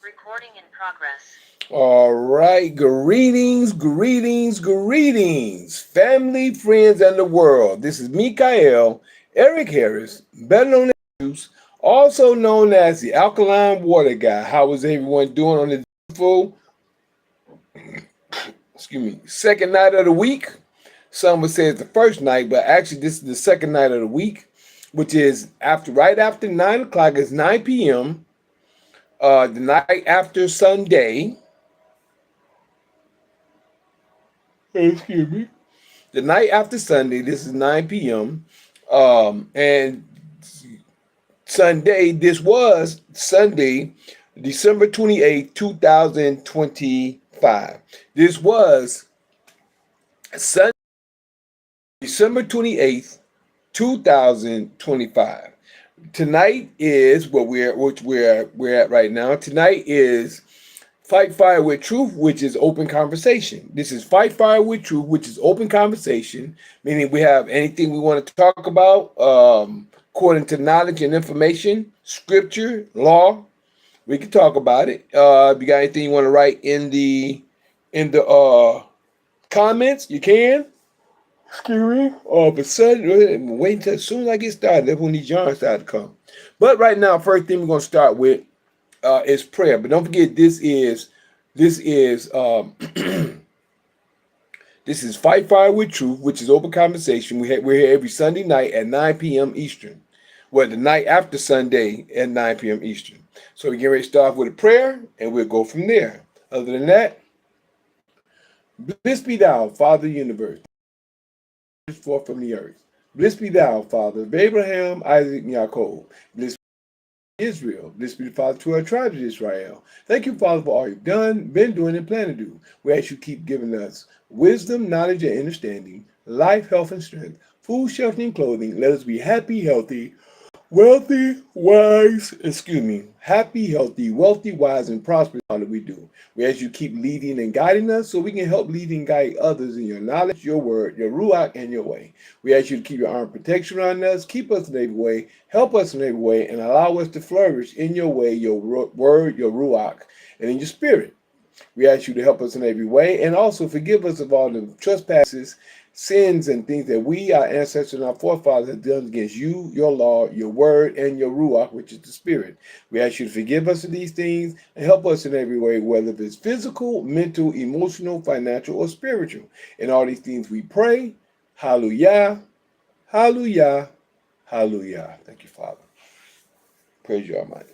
Recording in progress. All right, greetings, greetings, greetings, family, friends, and the world. This is Mikael Eric Harris, better known as Juice, also known as the Alkaline Water Guy. How is everyone doing on this beautiful, second night of the week? Some would say it's the first night, but actually this is the second night of the week, which is right after 9 o'clock. It's 9 p.m. The night after Sunday. Excuse me. The night after Sunday. This is 9 p.m. And Sunday. This was Sunday, December 28th, 2025. This was Sunday, December 28th, 2025. Tonight is we're at right now. Tonight is Fight Fire with Truth, which is open conversation. This is Fight Fire with Truth, which is open conversation, meaning we have anything we want to talk about, according to knowledge and information, scripture, law. We can talk about it. If you got anything you want to write in the comments, you can. Excuse me. But suddenly, wait until as soon as I get started. That's when these yarns start to come. But right now, first thing we're gonna start with is prayer. But don't forget, this is this is Fight Fire with Truth, which is open conversation. We're here every Sunday night at 9 p.m. Eastern. Well, the night after Sunday at 9 p.m. Eastern. So we get ready to start with a prayer, and we'll go from there. Other than that, bliss be thou, Father of the universe, forth from the earth. Bliss be thou, Father of Abraham, Isaac, and Jacob. Bliss Israel. This be the Father to our tribes of Israel. Thank you, Father, for all you've done, been doing, and plan to do. We ask you keep giving us wisdom, knowledge, and understanding, life, health, and strength, food, shelter, and clothing. Let us be happy, healthy, wealthy, wise, happy, healthy, wealthy, wise, and prosperous in all that we do. We ask you keep leading and guiding us so we can help lead and guide others in your knowledge, your word, your ruach, and your way. We ask you to keep your arm protection around us, keep us in every way, help us in every way, and allow us to flourish in your way, your word, your ruach, and in your spirit. We ask you to help us in every way and also forgive us of all the trespasses, sins, and things that we, our ancestors, and our forefathers have done against you, your law, your word, and your ruach, which is the spirit. We ask you to forgive us of these things and help us in every way, whether it's physical, mental, emotional, financial, or spiritual. In all these things we pray. Hallelujah, hallelujah, hallelujah. Thank you, Father. Praise you, Almighty.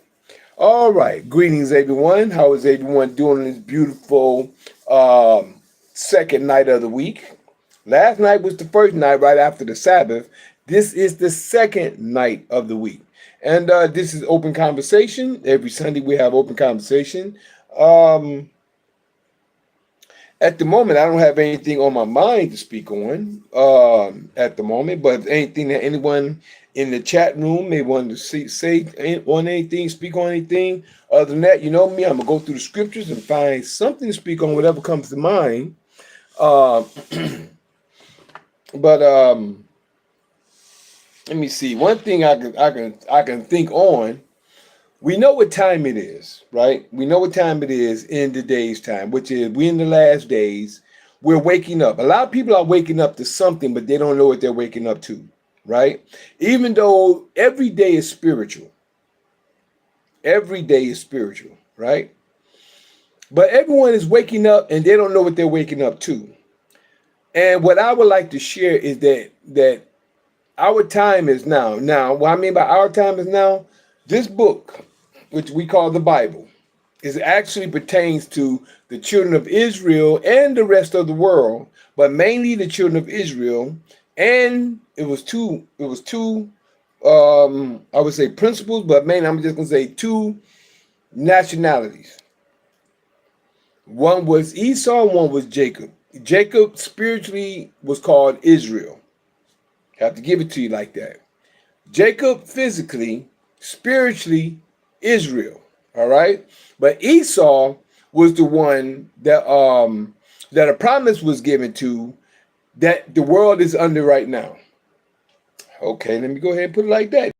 All right. Greetings, everyone. How is everyone doing this beautiful second night of the week? Last night was the first night right after the Sabbath. This is the second night of the week. And this is open conversation. Every Sunday we have open conversation. At the moment, I don't have anything on my mind to speak on at the moment, but anything that anyone in the chat room may want to say on anything, speak on anything. Other than that, you know me, I'm going to go through the scriptures and find something to speak on, whatever comes to mind. Uh, but let me see. One thing I can think on. We know what time it is, right? We know what time it is in the day's time, which is we in the last days. We're waking up. A lot of people are waking up to something, but they don't know what they're waking up to, right? Even though every day is spiritual. Every day is spiritual, right? But everyone is waking up and they don't know what they're waking up to. And what I would like to share is that our time is now. Now, what I mean by our time is now, this book, which we call the Bible, is actually pertains to the children of Israel and the rest of the world, but mainly the children of Israel. And it was two, I would say principles, but mainly I'm just gonna say two nationalities. One was Esau, and one was Jacob. Jacob spiritually was called Israel. I have to give it to you like that. Jacob physically, spiritually, Israel. All right. But Esau was the one that a promise was given to that the world is under right now. Okay, let me go ahead and put it like that.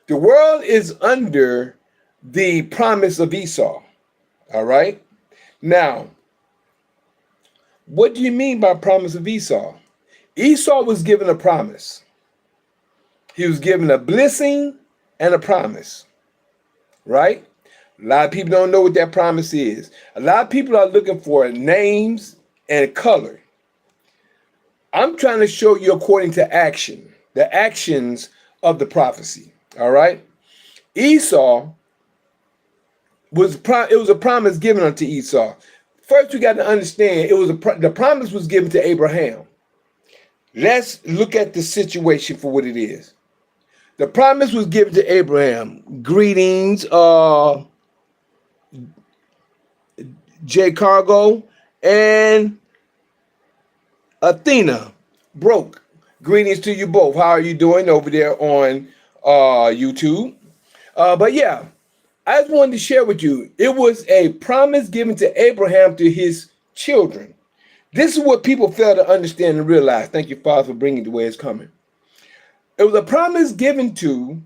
The world is under the promise of Esau. All right. Now, what do you mean by promise of Esau? Esau was given a promise. He was given a blessing and a promise, right? A lot of people don't know what that promise is. A lot of people are looking for names and color. I'm trying to show you according to action, the actions of the prophecy, all right? Esau it was a promise given unto Esau. First, you got to understand the promise was given to Abraham. Let's look at the situation for what it is. The promise was given to Abraham. Greetings, J. Cargo and Athena. Broke. Greetings to you both. How are you doing over there on YouTube? But yeah, I just wanted to share with you. It was a promise given to Abraham to his children. This is what people fail to understand and realize. Thank you, Father, for bringing it the way it's coming. It was a promise given to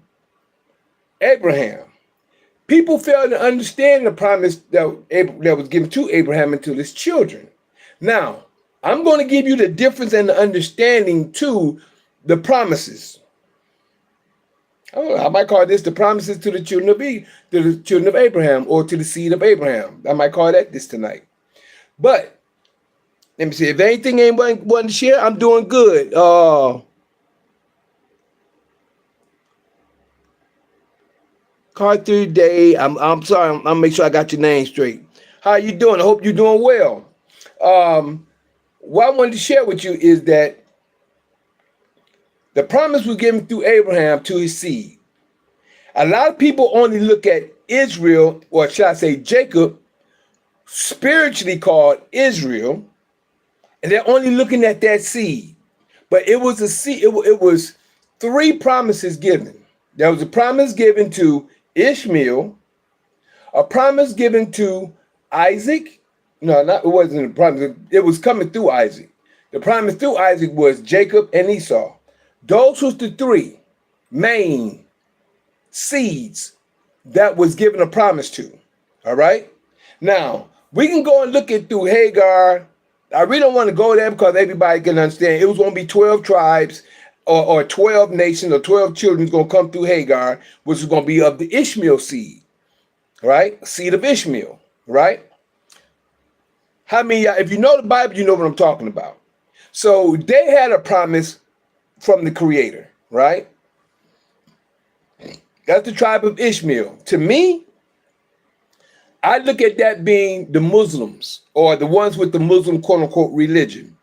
Abraham. People fail to understand the promise that was given to Abraham and to his children. Now, I'm going to give you the difference and the understanding to the promises. I might call this the promises to the children of Abraham, or to the seed of Abraham. I might call that this tonight. But let me see. If anything ain't wasn't to share, I'm doing good. Carter Day. I'm sorry. I'll make sure I got your name straight. How you doing? I hope you're doing well. What I wanted to share with you is that the promise was given through Abraham to his seed. A lot of people only look at Israel, or should I say Jacob, spiritually called Israel, and they're only looking at that seed. But it was a seed. It was 3 promises given. There was a promise given to Ishmael, a promise given to Isaac. No, it wasn't a promise. It was coming through Isaac. The promise through Isaac was Jacob and Esau. Those was the 3 main seeds that was given a promise to. All right. Now, we can go and look at through Hagar. I really don't want to go there because everybody can understand. It was going to be 12 tribes or 12 nations or 12 children going to come through Hagar, which is going to be of the Ishmael seed. Right? Seed of Ishmael. Right? How many, if you know the Bible, you know what I'm talking about. So they had a promise from the Creator, right? That's the tribe of Ishmael. To me, I look at that being the Muslims, or the ones with the Muslim quote unquote religion.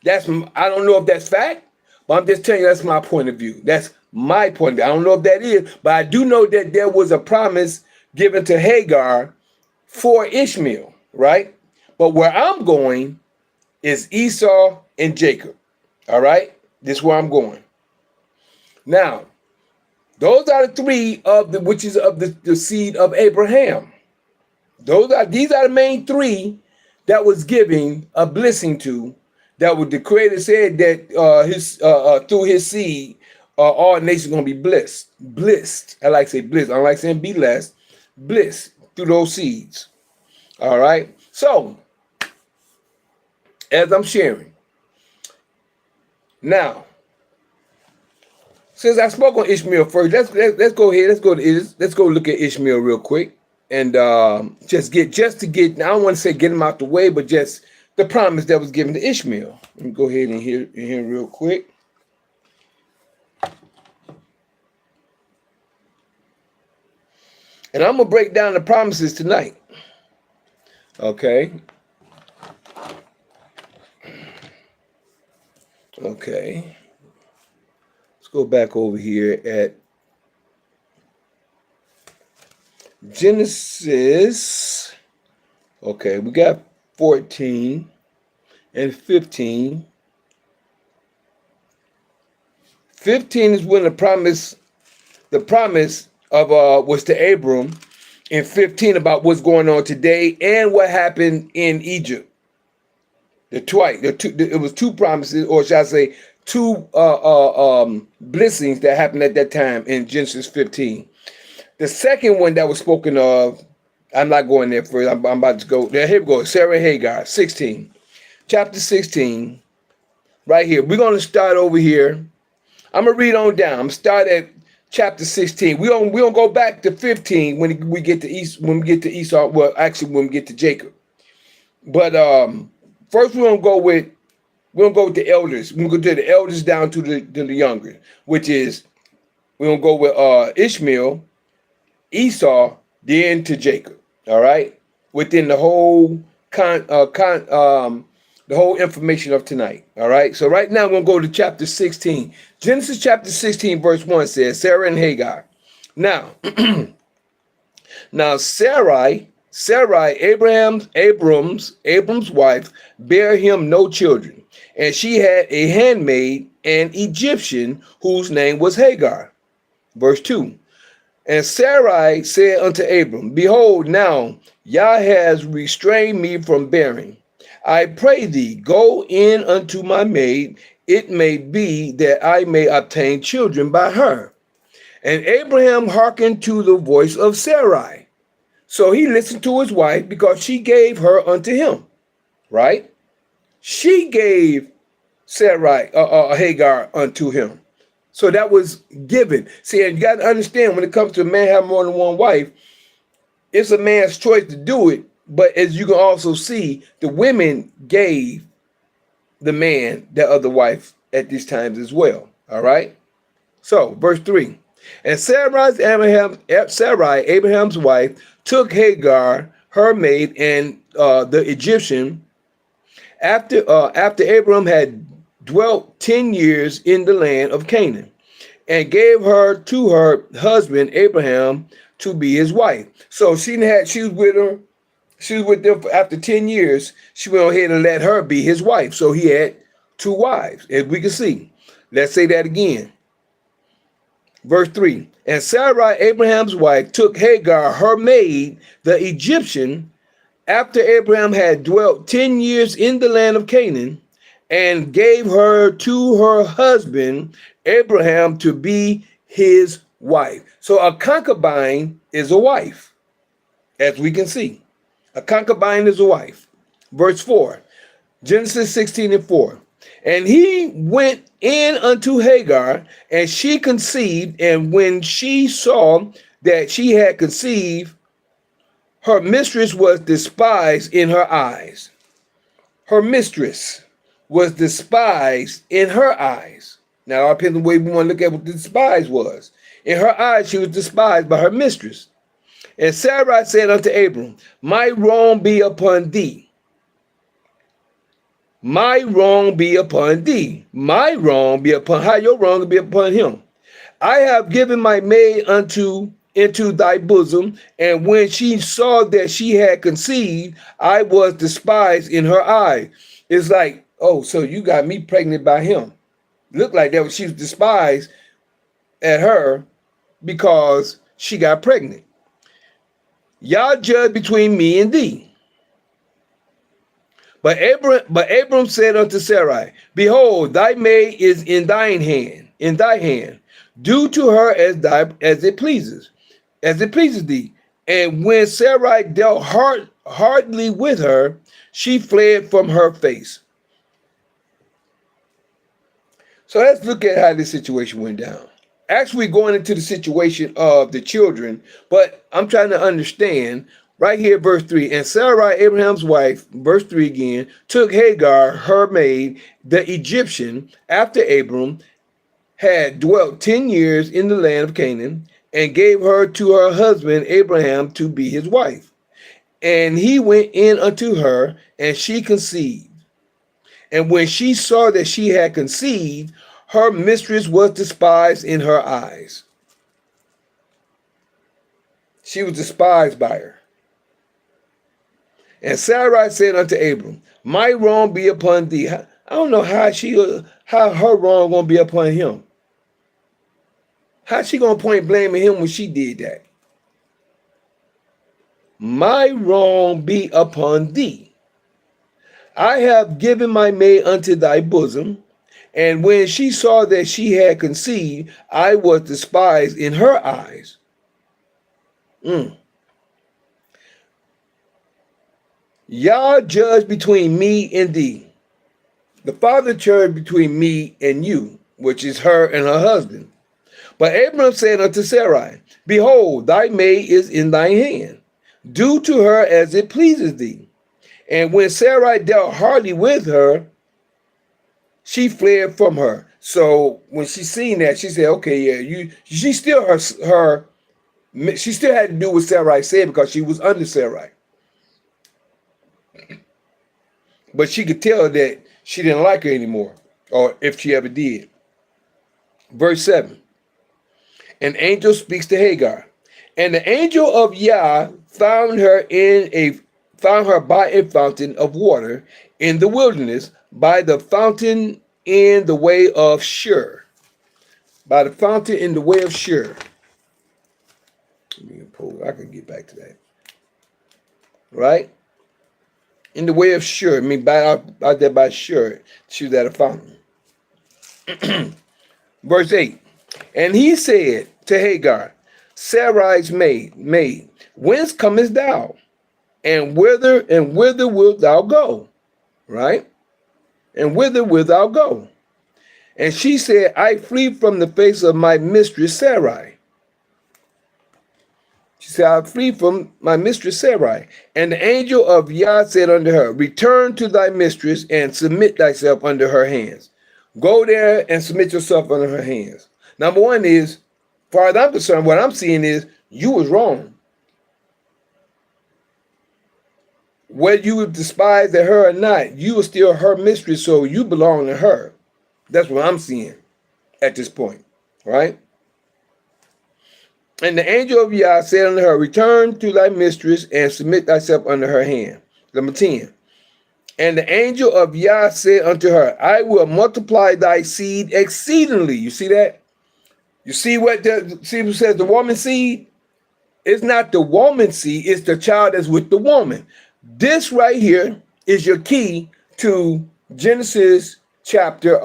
I don't know if that's fact, but I'm just telling you that's my point of view. That's my point of view. I don't know if that is, but I do know that there was a promise given to Hagar for Ishmael, right? But where I'm going is Esau and Jacob. All right? This is where I'm going. Now, those are the 3 which is of the seed of Abraham. These are the main 3 that was giving a blessing to, that the Creator said that through his seed, all nations are going to be blessed. Blessed. I like to say blessed. I don't like saying be blessed. Blessed through those seeds. All right. So, as I'm sharing, now, since I spoke on Ishmael first, let's go ahead. Let's go look at Ishmael real quick, and just to get. I don't want to say get him out the way, but just the promise that was given to Ishmael. Let me go ahead and hear real quick. And I'm gonna break down the promises tonight. Okay. Okay. Let's go back over here at Genesis. Okay, we got 14 and 15. 15 is when the promise of was to Abram, and 15 about what's going on today and what happened in Egypt. It was 2 promises, or should I say 2 blessings that happened at that time in Genesis 15. The second one that was spoken of I'm not going there first. I'm about to go there. Here we go. Sarah and Hagar, 16. Chapter 16, right here. We're going to start over here. I'm going to read on down. I'm start at chapter 16. We don't go back to 15 when we get to Esau. Well, actually, when we get to Jacob. But first we're gonna go with the elders. We're gonna go to the elders down to the younger, which is we're gonna go with Ishmael, Esau, then to Jacob. All right, within the whole the whole information of tonight. All right. So right now we're gonna go to chapter 16. Genesis chapter 16, verse 1 says, Sarah and Hagar. Now, now Sarai, Abram's wife, bare him no children, and she had a handmaid, an Egyptian, whose name was Hagar. Verse 2. And Sarai said unto Abram, Behold, now Yah has restrained me from bearing. I pray thee, go in unto my maid, it may be that I may obtain children by her. And Abraham hearkened to the voice of Sarai. So he listened to his wife because she gave her unto him, right? She gave Sarai, Hagar unto him. So that was given. See, and you got to understand when it comes to a man having more than one wife, it's a man's choice to do it. But as you can also see, the women gave the man the other wife at these times as well. All right. So verse 3. And Sarai, Abraham's wife, took Hagar, her maid, and the Egyptian, after Abraham had dwelt 10 years in the land of Canaan, and gave her to her husband Abraham to be his wife. So she was with them after 10 years. She went ahead and let her be his wife. So he had 2 wives, as we can see. Let's say that again. Verse 3. And Sarai, Abraham's wife, took Hagar, her maid, the Egyptian, after Abraham had dwelt 10 years in the land of Canaan, and gave her to her husband Abraham to be his wife. So a concubine is a wife, as we can see. A concubine is a wife. Verse 4, Genesis 16 and 4. And he went in unto Hagar, and she conceived, and when she saw that she had conceived, her mistress was despised in her eyes. Her mistress was despised in her eyes. Now, it depends on the way we want to look at what the despise was. In her eyes, she was despised by her mistress. And Sarai said unto Abram, My wrong be upon thee. My wrong be upon thee. My wrong be upon, how your wrong be upon him. I have given my maid into thy bosom, and when she saw that she had conceived, I was despised in her eye. It's like, oh, so you got me pregnant by him. Looked like that she was despised at her because she got pregnant. Yah judge between me and thee. But Abram said unto Sarai, Behold, thy maid is in thy hand. Do to her as it pleases thee. And when Sarai dealt hardly with her, she fled from her face. So let's look at how this situation went down. Actually going into the situation of the children, but I'm trying to understand right here, verse 3. And Sarai, Abraham's wife, verse 3 again, took Hagar, her maid, the Egyptian, after Abram had dwelt 10 years in the land of Canaan, and gave her to her husband Abraham to be his wife. And he went in unto her, and she conceived. And when she saw that she had conceived, her mistress was despised in her eyes. She was despised by her. And Sarai said unto Abram, My wrong be upon thee. I don't know how her wrong gonna be upon him. How's she gonna point blame at him when she did that? My wrong be upon thee. I have given my maid unto thy bosom, and when she saw that she had conceived, I was despised in her eyes. Yah judge between me and thee. The Father judged between me and you, which is her and her husband. But Abram said unto Sarai, Behold, thy maid is in thine hand. Do to her as it pleases thee. And when Sarai dealt hardly with her, she fled from her. So when she seen that, she said, "Okay, yeah, she still she still had to do what Sarai said because she was under Sarai, but she could tell that she didn't like her anymore, or if she ever did." Verse 7: An angel speaks to Hagar, and the angel of Yah found her by a fountain of water in the wilderness, by the fountain in the way of Shur. By the fountain in the way of Shur. I can get back to that. Right? In the way of Shur. I mean, out there by Shur. She was at a fountain. Verse 8. And he said to Hagar, Sarai's maid, whence comest thou? And whither wilt thou go? Right? And whither wilt thou go? And she said, I flee from the face of my mistress Sarai. She said, I flee from my mistress Sarai. And the angel of Yah said unto her, Return to thy mistress and submit thyself under her hands. Go there and submit yourself under her hands. Number one is, as far as I'm concerned, what I'm seeing is you was wrong. Whether you despised her or not, you were still her mistress, so you belong to her. That's what I'm seeing at this point, right? And the angel of Yah said unto her, Return to thy mistress and submit thyself under her hand. Number 10. And the angel of Yah said unto her, I will multiply thy seed exceedingly. You see that? You see what says the woman's seed? It's not the woman's seed, it's the child that's with the woman. This right here is your key to Genesis chapter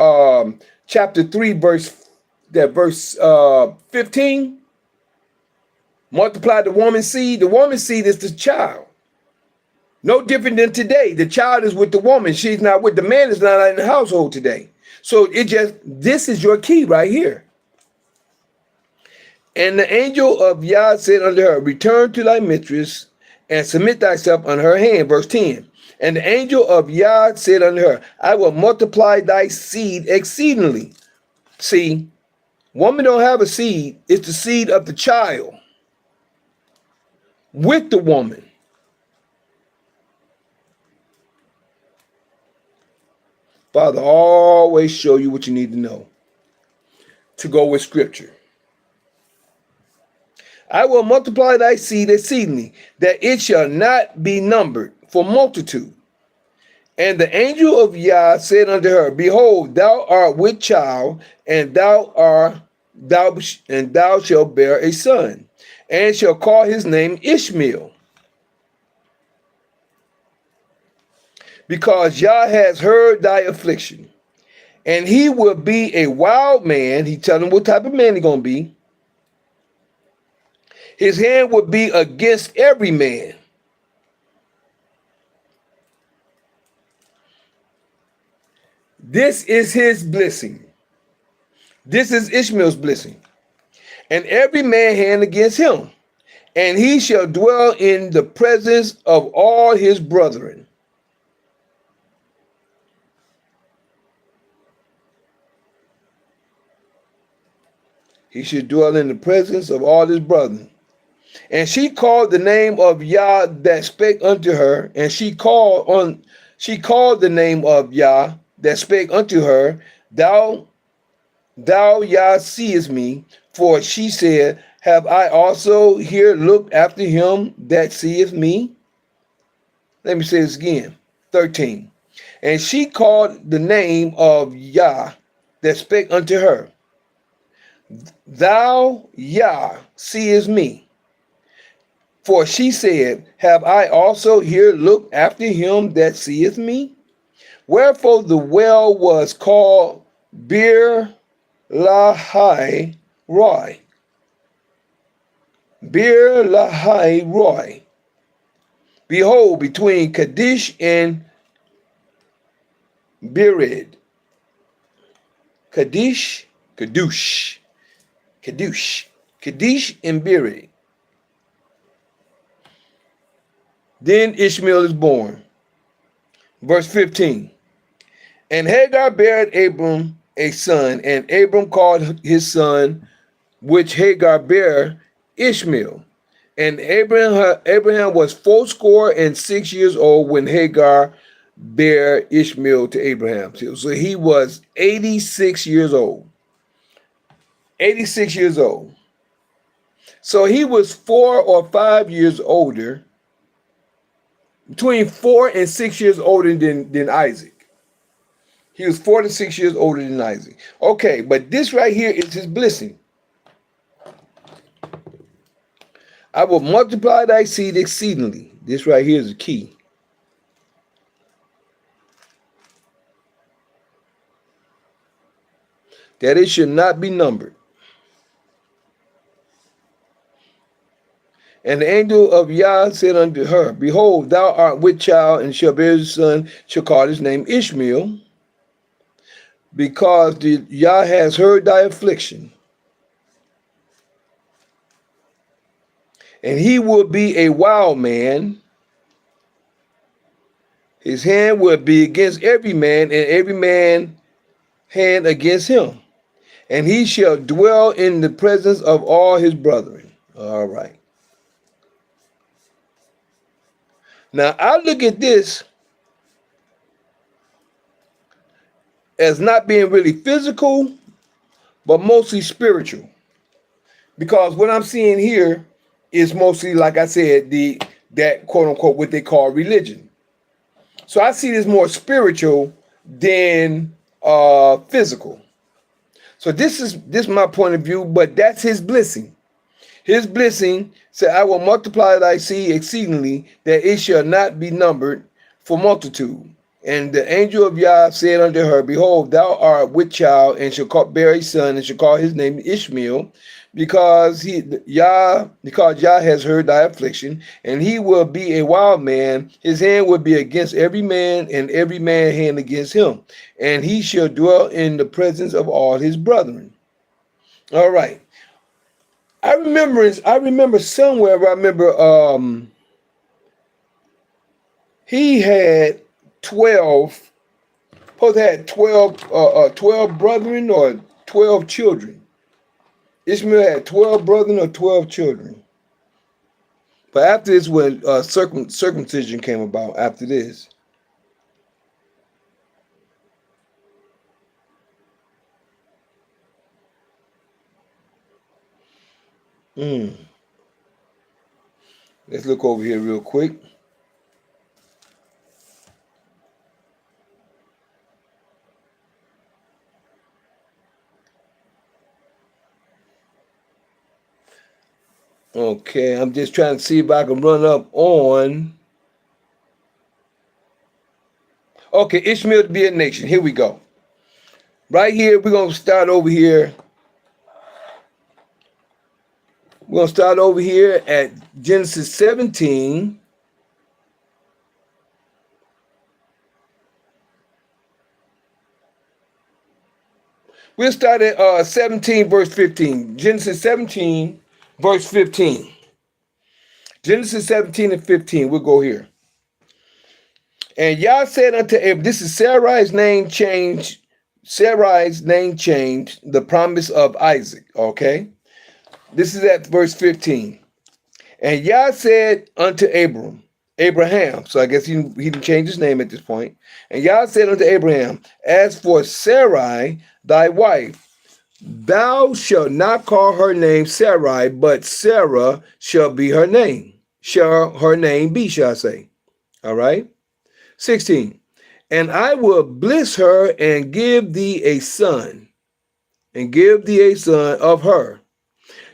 3, verse 15. Multiply the woman's seed. The woman's seed is the child. No different than today. The child is with the woman. She's not with the man, is not in the household today. So this is your key right here. And the angel of Yah said unto her, Return to thy mistress and submit thyself unto her hand. Verse 10. And the angel of Yah said unto her, I will multiply thy seed exceedingly. See, woman don't have a seed. It's the seed of the child with the woman. Father always show you what you need to know to go with scripture. I will multiply thy seed exceedingly, that it shall not be numbered for multitude. And the angel of Yah said unto her, Behold, thou art with child, and thou shalt bear a son, and shall call his name Ishmael. Because Yah has heard thy affliction, and he will be a wild man. He telling him what type of man he's going to be. His hand would be against every man. This is his blessing. This is Ishmael's blessing. And every man hand against him. And he shall dwell in the presence of all his brethren. He should dwell in the presence of all his brethren. And she called the name of Yah that spake unto her, and she called the name of Yah that spake unto her, Thou Yah seest me, for she said, Have I also here looked after him that seeth me? Let me say this again. 13. And she called the name of Yah that spake unto her, Thou Yah seest me. For she said, Have I also here looked after him that seeth me? Wherefore the well was called Bir Lahai Roi. Bir Lahai Roi. Behold, between Kadesh and Bered. Kadesh and Bered. Then Ishmael is born. Verse 15. And Hagar bare Abram a son, and Abram called his son, which Hagar bare, Ishmael. And Abraham was 86 years old when Hagar bare Ishmael to Abraham. So he was 86 years old. 86 years old. So he was 4 or 5 years older, between 4 and 6 years older than Isaac. He was 4 to 6 years older than Isaac. Okay, but this right here is his blessing. I will multiply thy seed exceedingly. This right here is the key. That it should not be numbered. And the angel of Yah said unto her, Behold, thou art with child, and shall bear a son, shall call his name Ishmael, because Yah has heard thy affliction. And he will be a wild man. His hand will be against every man, and every man hand against him. And he shall dwell in the presence of all his brethren. All right. Now, I look at this as not being really physical, but mostly spiritual. Because what I'm seeing here is mostly, like I said, that quote unquote what they call religion. So I see this more spiritual than physical. So this is my point of view, but that's his blessing. His blessing said, I will multiply thy seed exceedingly, that it shall not be numbered for multitude. And the angel of Yah said unto her, Behold, thou art with child, and shall bear a son, and shall call his name Ishmael, because Yah has heard thy affliction, and he will be a wild man. His hand will be against every man, and every man hand against him. And he shall dwell in the presence of all his brethren. All right. I remember somewhere, he had 12, supposed to have 12 brethren or 12 children. Ishmael had 12 brethren or 12 children. But after this, when circumcision came about, after this. Let's look over here real quick. Okay, I'm just trying to see if I can run up on. Okay, Ishmael to be a nation. Here we go. Right here, we're going to start over here. We're going to start over here at Genesis 17. We'll start at 17, verse 15. Genesis 17, verse 15. Genesis 17 and 15. We'll go here. And Yah said unto Abraham, this is Sarai's name changed. Sarai's name changed, the promise of Isaac. Okay. This is at verse 15. And Yah said unto Abraham, so I guess he didn't change his name at this point. And Yah said unto Abraham, as for Sarai, thy wife, thou shalt not call her name Sarai, but Sarah shall be her name. Shall her name be, shall I say. All right. 16. And I will bless her and give thee a son, of her.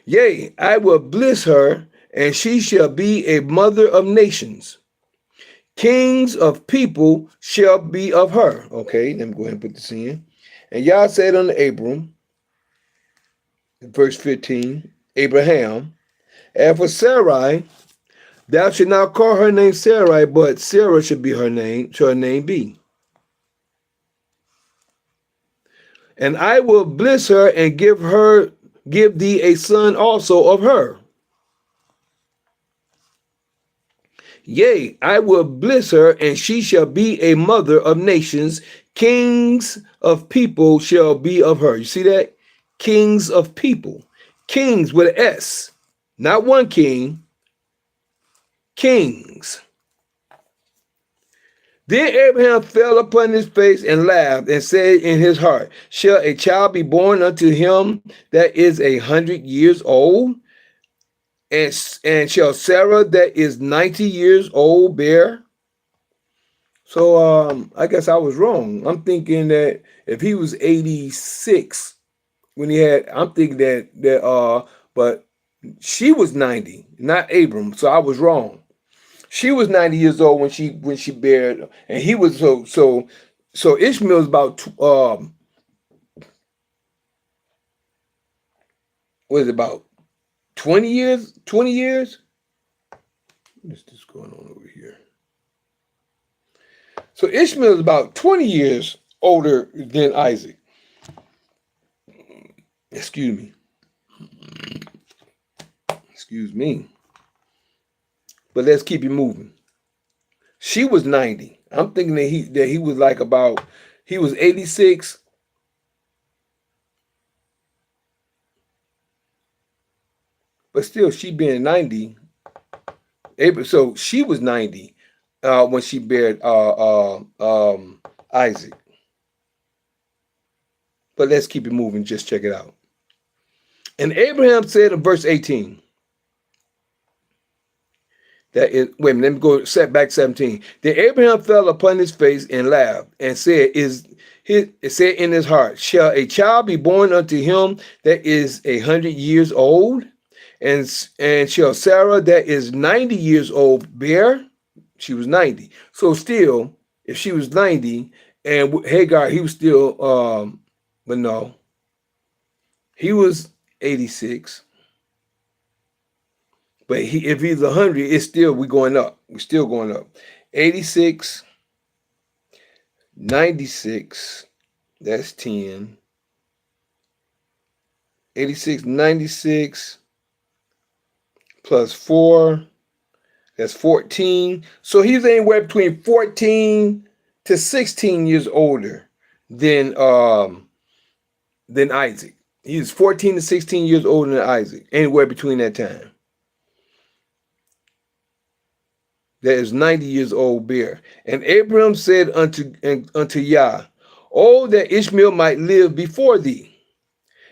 Yea, I will bless her, and she shall be a mother of nations. Kings of people shall be of her. Okay, let me go ahead and put this in. And Yah said unto Abram, verse 15, Abraham, and for Sarai, Thou should not call her name Sarai, but Sarah should be her name, shall her name be. And I will bless her and give thee a son also of her. Yea, I will bless her, and she shall be a mother of nations. Kings of people shall be of her. You see that? Kings of people. Kings with an S. Not one king. Kings. Then Abraham fell upon his face and laughed and said in his heart, shall a child be born unto him that is 100 years old? And shall Sarah that is 90 years old bear? So I guess I was wrong. I'm thinking that if he was 86 when he had, I'm thinking but she was 90, not Abram. So I was wrong. She was 90 years old when she bared, and he was so Ishmael's about what is it, about 20 years? 20 years? What is this going on over here? So Ishmael is about 20 years older than Isaac. Excuse me. Excuse me. But let's keep it moving. She was 90. I'm thinking that he was like he was 86. But still, she being 90. So she was 90 when she bared Isaac. But let's keep it moving. Just check it out. And Abraham said in verse 18, wait a minute, let me go set back 17. Then Abraham fell upon his face and laughed and said, said in his heart, shall a child be born unto him that is 100 years old? And shall Sarah that is 90 years old bear? She was 90. So still, if she was 90 and Hagar, he was still, but no, he was 86. But if he's 100, it's still, we're going up. We're still going up. 86, 96, that's 10. 86, 96 plus 4, that's 14. So he's anywhere between 14 to 16 years older than Isaac. He's 14 to 16 years older than Isaac, anywhere between that time. That is 90 years old bear. And Abraham said unto Yah, oh, that Ishmael might live before thee.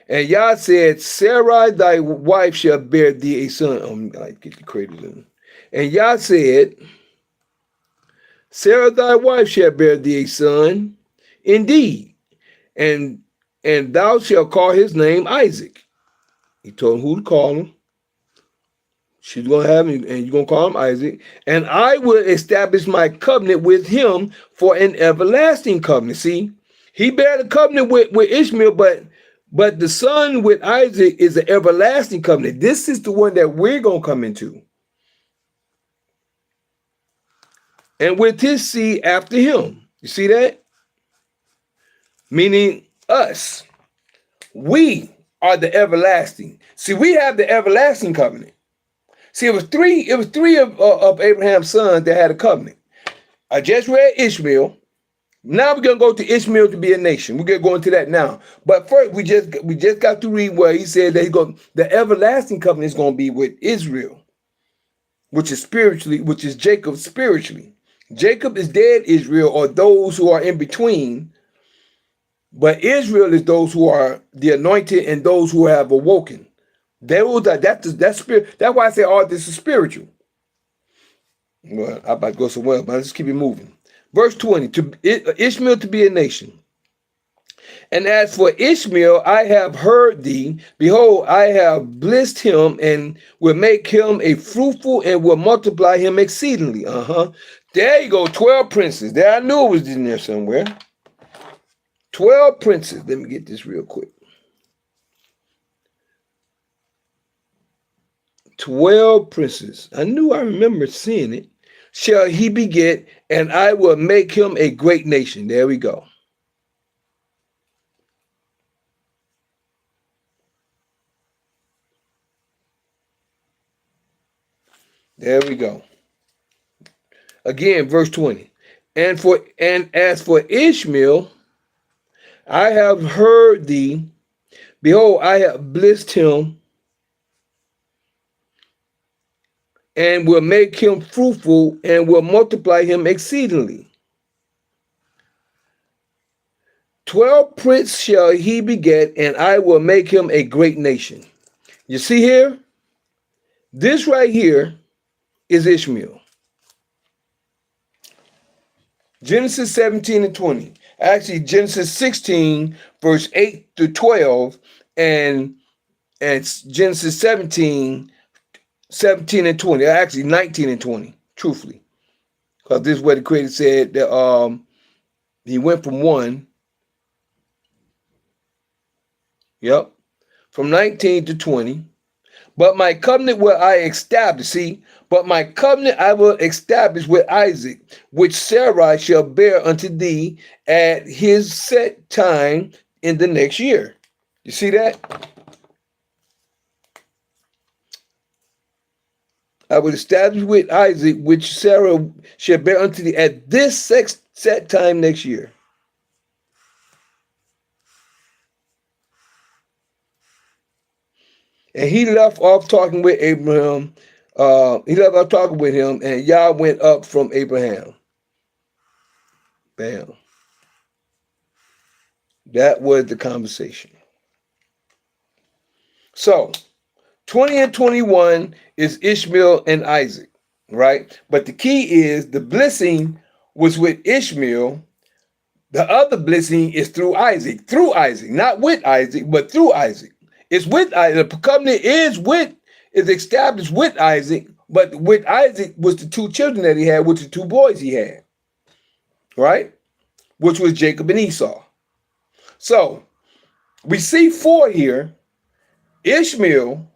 And Yah said, Sarai thy wife shall bear thee a son. I get the craters in. And Yah said, Sarah thy wife shall bear thee a son, indeed, and thou shalt call his name Isaac. He told him who to call him. She's going to have him, and you're going to call him Isaac. And I will establish my covenant with him for an everlasting covenant. See, he bear the covenant with Ishmael, but the son with Isaac is an everlasting covenant. This is the one that we're going to come into. And with his seed after him. You see that? Meaning us. We are the everlasting. See, we have the everlasting covenant. See, it was three of Abraham's sons that had a covenant. I just read Ishmael. Now we're gonna go to Ishmael to be a nation. We're gonna go into that now. But first, we just got to read where he said that the everlasting covenant is gonna be with Israel, which is Jacob spiritually. Jacob is dead Israel, or those who are in between. But Israel is those who are the anointed and those who have awoken. That's spirit. That's why I say all this is spiritual. Well, I'm about to go somewhere, but let's keep it moving. Verse 20, to Ishmael to be a nation. And as for Ishmael, I have heard thee. Behold, I have blessed him and will make him a fruitful and will multiply him exceedingly. There you go, 12 princes. There, I knew it was in there somewhere. 12 princes. Let me get this real quick. 12 princes. I remember seeing it. Shall he beget, and I will make him a great nation. There we go. There we go. Again, verse 20. And as for Ishmael, I have heard thee. Behold, I have blessed him and will make him fruitful and will multiply him exceedingly. 12 princes shall he beget, and I will make him a great nation. You see here? This right here is Ishmael. Genesis 17 and 20. Actually, Genesis 16, verse 8 to 12, and Genesis 17 and 20. Actually, 19 and 20, truthfully. Because this is where the creator said that he went from one. Yep. From 19 to 20. But my covenant will I establish. See, but my covenant I will establish with Isaac, which Sarai shall bear unto thee at his set time in the next year. You see that? I will establish with Isaac, which Sarah shall bear unto thee at this set time next year. And he left off talking with Abraham. He left off talking with him, and Yah went up from Abraham. Bam. That was the conversation. So, 20 and 21 is Ishmael and Isaac, right? But the key is the blessing was with Ishmael. The other blessing is through Isaac, not with Isaac, but through Isaac. It's with Isaac. The covenant is established with Isaac, but with Isaac was the two children that he had, which the two boys he had, right? Which was Jacob and Esau. So we see 4 here, Ishmael,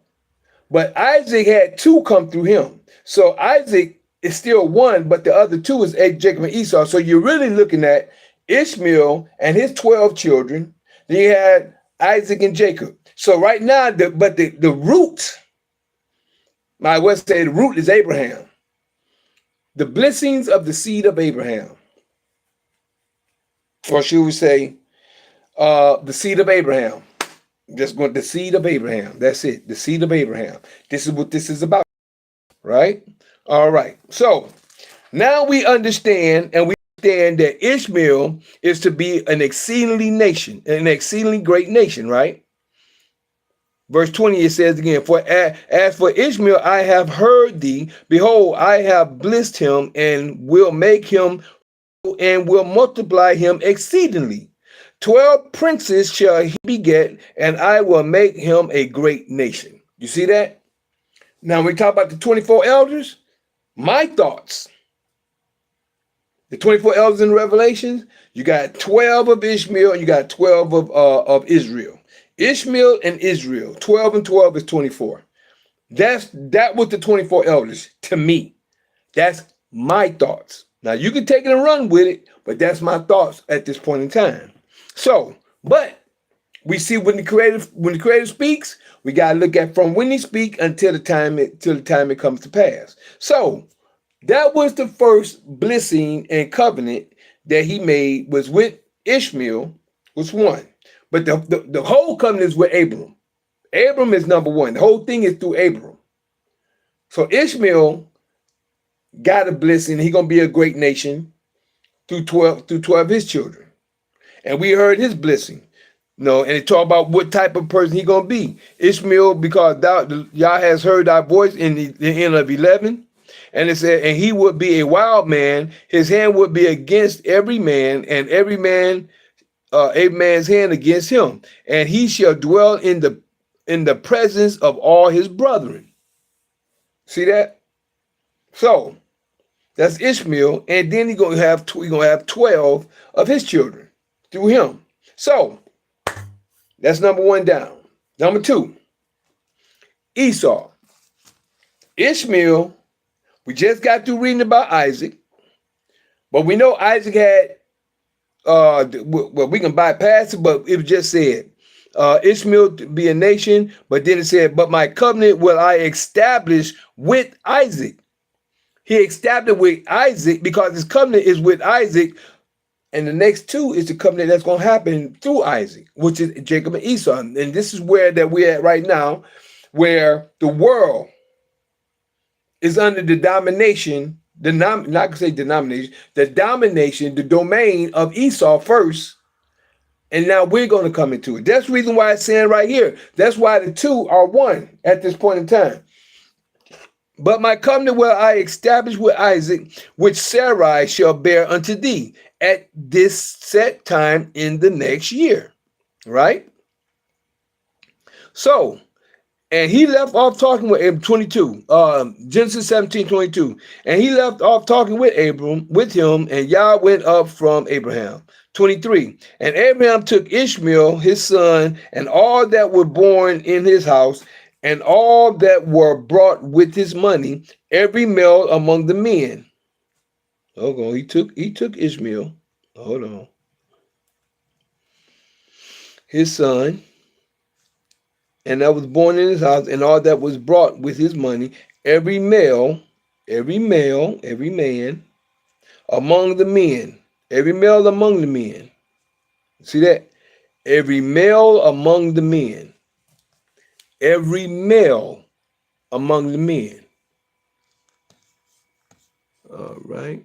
but Isaac had 2 come through him. So Isaac is still 1, but the other 2 is Jacob and Esau. So you're really looking at Ishmael and his 12 children. Then you had Isaac and Jacob. So right now, the root, I would say the root is Abraham. The blessings of the seed of Abraham. Or should we say, the seed of Abraham. Just going the seed of Abraham. That's it. The seed of Abraham. This is what this is about. Right? All right. So now we understand, and we understand that Ishmael is to be an exceedingly great nation, right? Verse 20, it says again, for as for Ishmael, I have heard thee. Behold, I have blessed him and will make him and will multiply him exceedingly. 12 princes shall he beget, and I will make him a great nation. You see that? Now, when we talk about the 24 elders, my thoughts. The 24 elders in Revelations, you got 12 of Ishmael, and you got 12 of Israel. Ishmael and Israel, 12 and 12 is 24. That was the 24 elders to me. That's my thoughts. Now you can take it and run with it, but that's my thoughts at this point in time. So, but we see when the creator speaks, we gotta look at from when he speaks until the time it comes to pass. So that was the first blessing and covenant that he made was with Ishmael, was 1. But the whole covenant is with Abram. Abram is number 1. The whole thing is through Abram. So Ishmael got a blessing. He's going to be a great nation through 12 of his children. And we heard his blessing. And it talk about what type of person he's going to be. Ishmael, because Yah has heard thy voice in the end of 11. And it said, and he would be a wild man. His hand would be against every man, and every man's hand against him, and he shall dwell in the presence of all his brethren. See that? So that's Ishmael, and then he's gonna have 12 of his children through him. So that's number 1 down. Number 2, Esau. Ishmael, we just got through reading about Isaac, but we know Isaac had, well, we can bypass it, but it just said, Ishmael to be a nation, but then it said, but my covenant will I establish with Isaac. He established with Isaac because his covenant is with Isaac. And the next two is the covenant that's going to happen through Isaac, which is Jacob and Esau. And this is where that we're at right now, where the world is under the domination, not going to say denomination, the domination, the domain of Esau first. And now we're going to come into it. That's the reason why it's saying right here. That's why the two are one at this point in time. But my covenant will I establish with Isaac, which Sarai shall bear unto thee at this set time in the next year. Right? So, and he left off talking with Abram, 22, Genesis 17:22. And he left off talking with Abram, with him, and Yah went up from Abraham. 23. And Abraham took Ishmael, his son, and all that were born in his house, and all that were brought with his money, every male among the men. Hold on, he took Ishmael. Hold on. His son, and that was born in his house, and all that was brought with his money, every male, every man among the men. Every male among the men. See that? Every male among the men. Every male among the men. All right.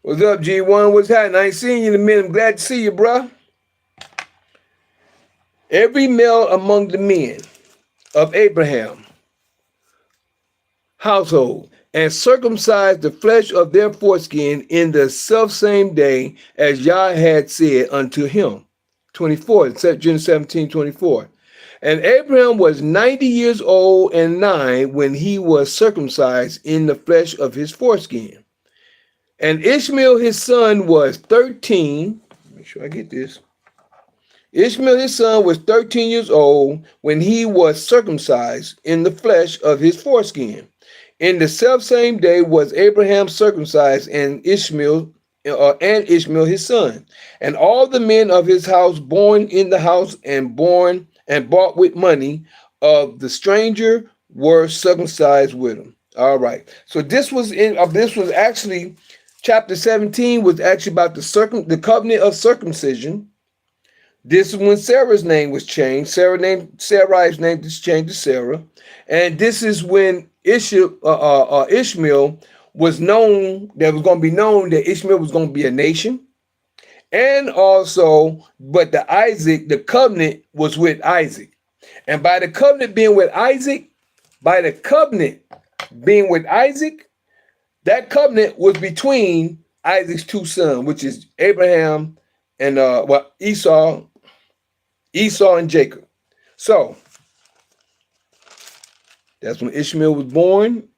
What's up, G1? What's happening? I ain't seen you in a minute. I'm glad to see you, bruh. Every male among the men of Abraham household, and circumcised the flesh of their foreskin in the selfsame day as Yah had said unto him. 24, Genesis 17:24. And Abraham was 90 years old and 9 when he was circumcised in the flesh of his foreskin. And Ishmael his son was 13. Make sure I get this. Ishmael his son was 13 years old when he was circumcised in the flesh of his foreskin. In the selfsame day was Abraham circumcised, and Ishmael his son, and all the men of his house born in the house and born and bought with money of the stranger were circumcised with him. All right. So this was actually chapter 17 was actually about the covenant of circumcision. This is when Sarah's name was changed. Sarai's name was changed to Sarah, and this is when Ishmael was known, that was going to be known that Ishmael was going to be a nation. And also, but the covenant was with Isaac. And by the covenant being with Isaac, that covenant was between Isaac's two sons, which is Abraham and Esau and Jacob. So that's when Ishmael was born.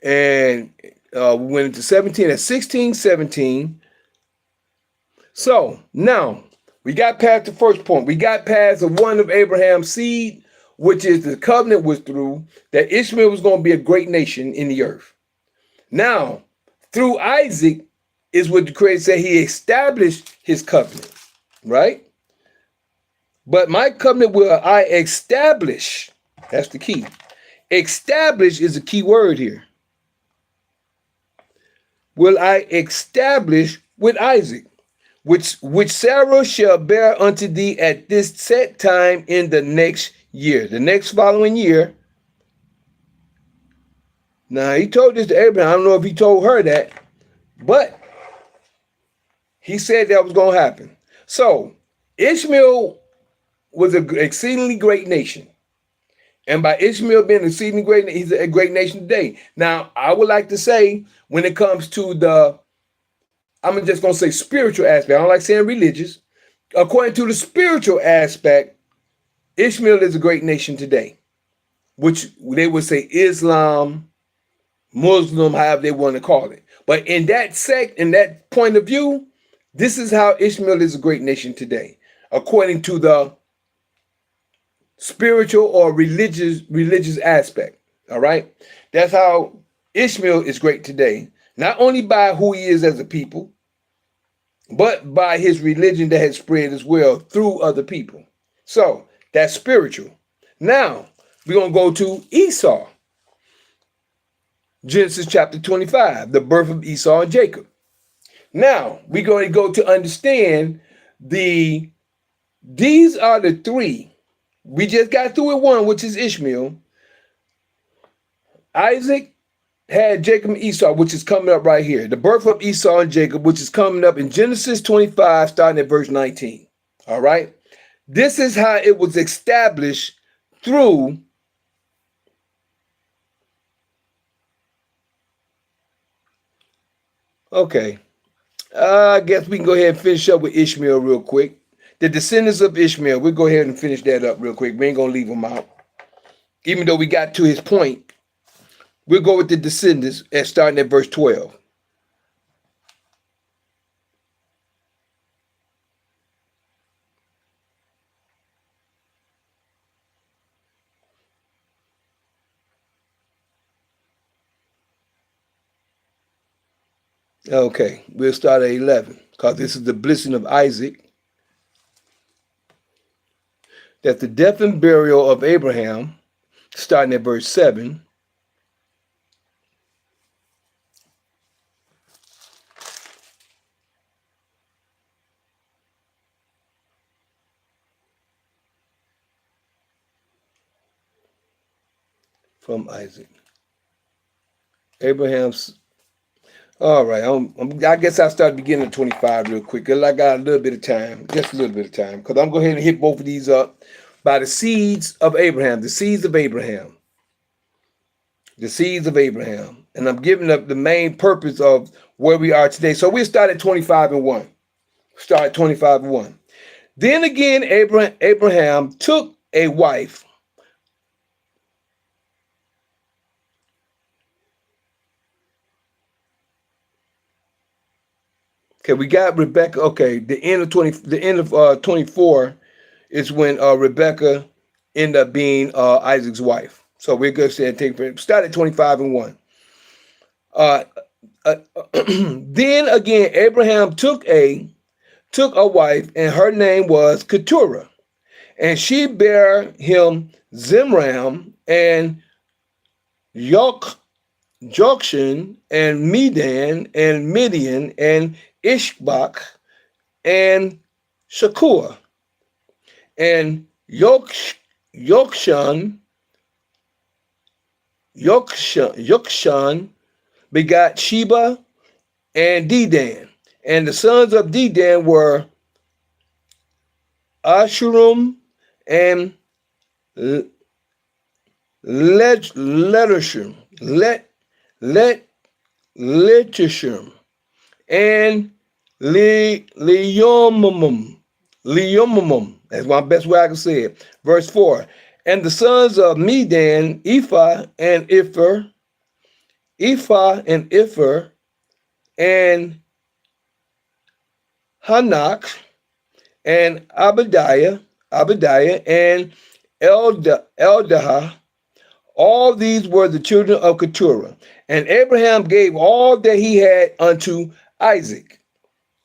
And we went into 17 at 16:17. So now we got past the first point. We got past the one of Abraham's seed, which is the covenant was through, that Ishmael was going to be a great nation in the earth. Now, through Isaac is what the Creator said, he established his covenant, right? But my covenant will I establish. That's the key. Establish is the key word here. Will I establish with Isaac, which Sarah shall bear unto thee at this set time in the next year, the next following year. Now, he told this to Abraham. I don't know if he told her that, but he said that was going to happen. So, Ishmael was an exceedingly great nation. And by Ishmael being exceedingly great, he's a great nation today. Now, I would like to say, when it comes to I'm just going to say spiritual aspect. I don't like saying religious. According to the spiritual aspect, Ishmael is a great nation today, which they would say Islam, Muslim, however they want to call it. But in that point of view, this is how Ishmael is a great nation today, according to the spiritual or religious aspect. All right. That's how Ishmael is great today. Not only by who he is as a people, but by his religion that has spread as well through other people. So that's spiritual. Now we're going to go to Esau. Genesis chapter 25, the birth of Esau and Jacob. Now we're going to go to understand these are the three. We just got through with one, which is Ishmael. Isaac had Jacob and Esau, which is coming up right here. The birth of Esau and Jacob, which is coming up in Genesis 25, starting at verse 19. All right. This is how it was established through okay. I guess we can go ahead and finish up with Ishmael real quick. The descendants of Ishmael, we'll go ahead and finish that up real quick. We ain't going to leave them out. Even though we got to his point, we'll go with the descendants and starting at verse 12. Okay, we'll start at 11 because this is the blessing of Isaac. That the death and burial of Abraham, starting at verse 7. From Isaac. Abraham's. All right, I guess I'll start beginning at 25 real quick because I got a little bit of time, just a little bit of time, because I'm going to go ahead and hit both of these up by the seeds of Abraham, the seeds of Abraham, the seeds of Abraham. And I'm giving up the main purpose of where we are today. So we'll start at 25 and 1. Start at 25 and 1. Then again, Abraham took a wife. Okay, we got Rebecca. Okay, the end of 24 is when Rebecca ended up being Isaac's wife. So we're going to start at 25 and 1. Then again, Abraham took a wife, and her name was Keturah, and she bare him Zimram and Jokshan and Medan and Midian and Ishbak and Shakur and Yokshan begot Sheba and Dedan. And the sons of Dedan were Ashurim and Letishim and Leomum. That's my best way I can say it. Verse 4. And the sons of Medan, Ephah and Ipher, and Hanak, and Abadiah, and Eldah. All these were the children of Keturah. And Abraham gave all that he had unto Isaac.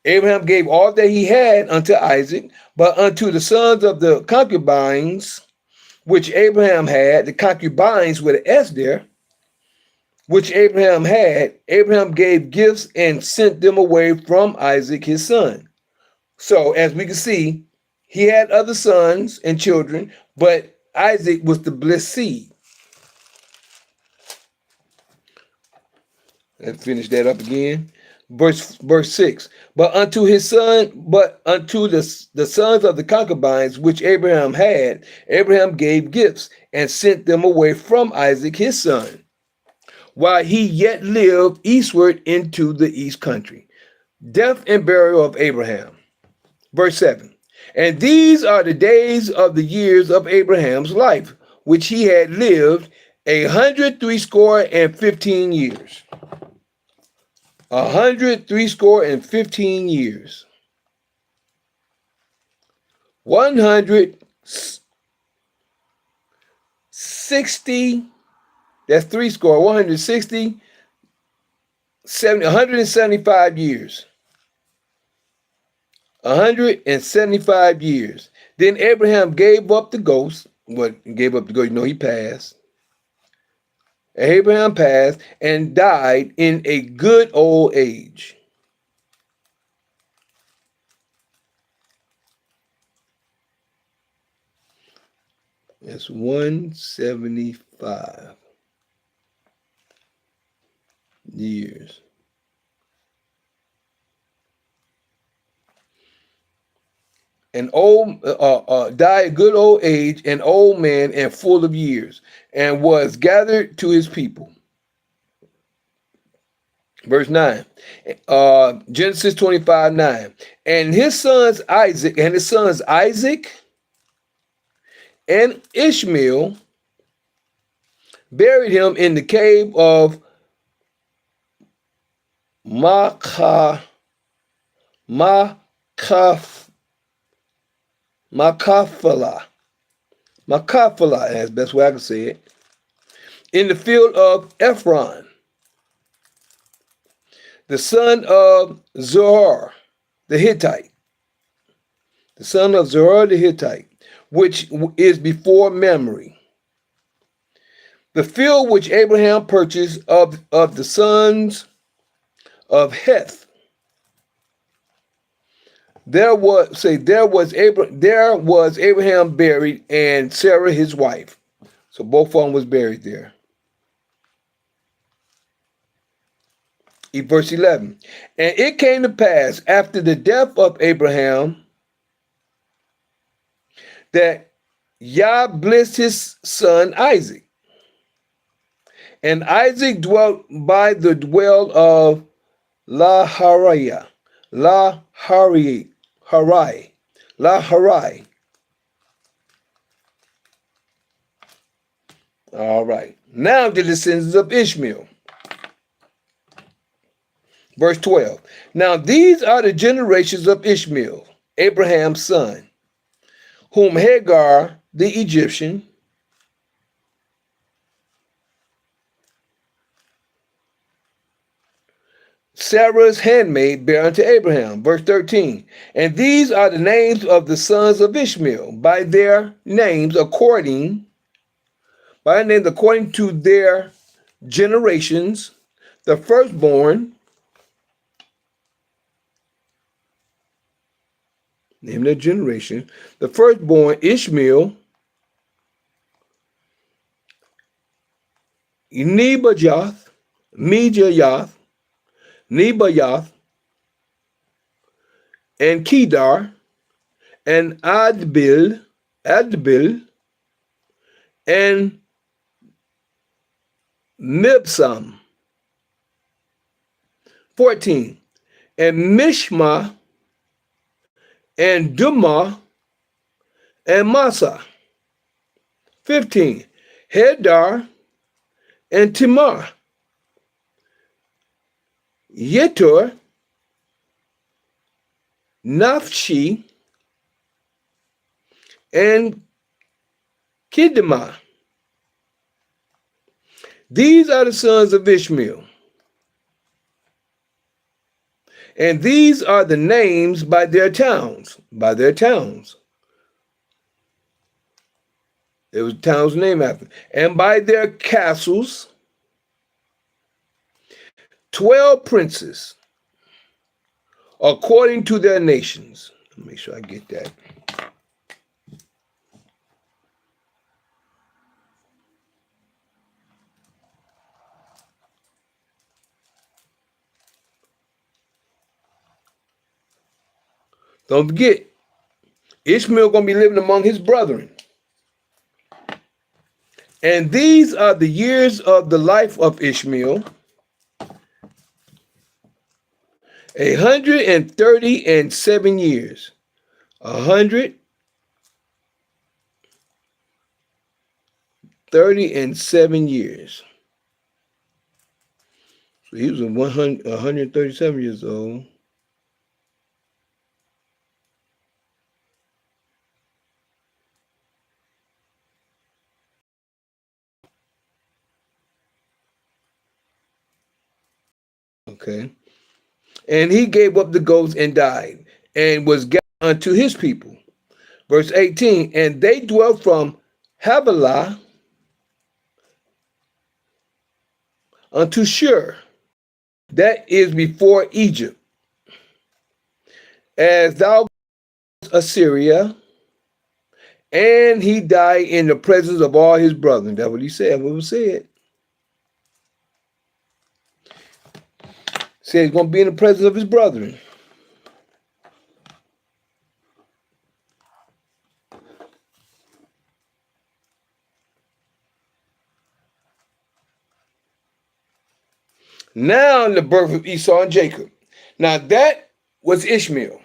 Abraham gave all that he had unto Isaac, but unto the sons of the concubines, which Abraham had, the concubines with an S there, which Abraham had, Abraham gave gifts and sent them away from Isaac his son. So as we can see, he had other sons and children, but Isaac was the blessed seed. Let's finish that up again. Verse 6. But unto the sons of the concubines which Abraham had, Abraham gave gifts and sent them away from Isaac his son, while he yet lived eastward into the east country. Death and burial of Abraham. Verse 7. And these are the days of the years of Abraham's life, which he had lived 160 years. 160 years. 100 160, that's 160, 175 years. 175 years. Then Abraham gave up the ghost. What gave up the ghost? You know, he passed. Abraham passed and died in a good old age. That's 175 years. An old died good old age, an old man and full of years, and was gathered to his people. Verse 9, Genesis 25:9. And his sons Isaac and Ishmael buried him in the cave of Machpelah, that's the best way I can say it, in the field of Ephron, the son of Zohar the Hittite, which is before Mamre. The field which Abraham purchased of the sons of Heth. There was Abraham buried, and Sarah his wife. So both of them was buried there. Verse 11. And it came to pass after the death of Abraham that Yah blessed his son Isaac. And Isaac dwelt by the well of Laharai. All right. Now the descendants of Ishmael. Verse 12. Now these are the generations of Ishmael, Abraham's son, whom Hagar the Egyptian, Sarah's handmaid, bare unto Abraham. Verse 13. And these are the names of the sons of Ishmael, by their names according to their generations. The firstborn, name their generation. The firstborn, Ishmael, Nebajoth, Nebajoth, and Kedar, and Adbil, and Mibsam. 14. And Mishma, and Dumah, and Massa. 15. Hedar, and Timar. Yetur, Nafshi, and Kidmah. These are the sons of Ishmael. And these are the names by their towns. There was towns named after. And by their castles, 12 princes, according to their nations. Let me make sure I get that. Don't forget, Ishmael going to be living among his brethren. And these are the years of the life of Ishmael, 137 years. 137 years. So he was 137 years old. Okay. And he gave up the ghost and died, and was gathered unto his people. Verse 18, and they dwelt from Havilah unto Shur, that is before Egypt, as thou Assyria, and he died in the presence of all his brethren. That's what he said. What was said. Said he's going to be in the presence of his brethren. Now the birth of Esau and Jacob. Now that was Ishmael.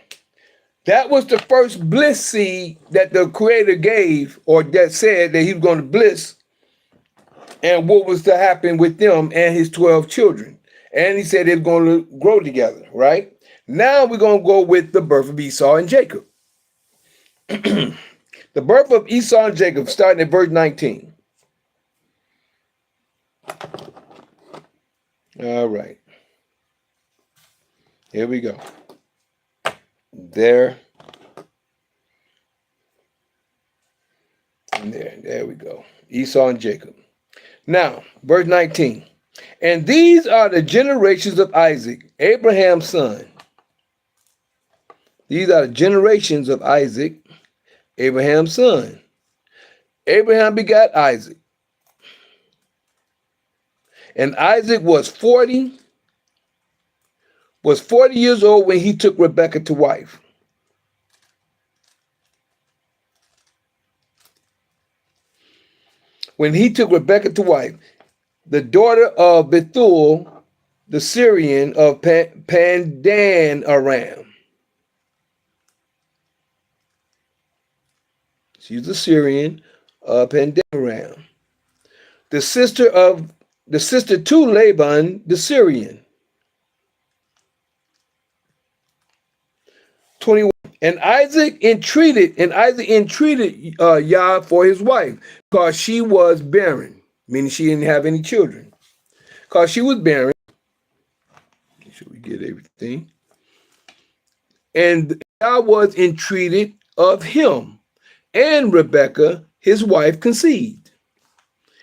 That was the first bliss seed that the Creator gave, or that said that he was going to bliss, and what was to happen with them and his 12 children. And he said they're going to grow together, right? Now we're going to go with the birth of Esau and Jacob. The birth of Esau and Jacob, starting at verse 19. All right. Here we go. There. And there. There we go. Esau and Jacob. Now, verse 19. And these are the generations of Isaac, Abraham's son. These are the generations of Isaac, Abraham's son. Abraham begot Isaac. And Isaac was 40 years old when he took Rebekah to wife. When he took Rebekah to wife, the daughter of Bethuel, the Syrian of Pandan Aram. She's the Syrian of Pandan Aram. The sister to Laban, the Syrian. 21. And Isaac entreated Yah for his wife, because she was barren, meaning she didn't have any children. Because she was barren. Make sure we get everything. And Yah was entreated of him, and Rebekah, his wife, conceived.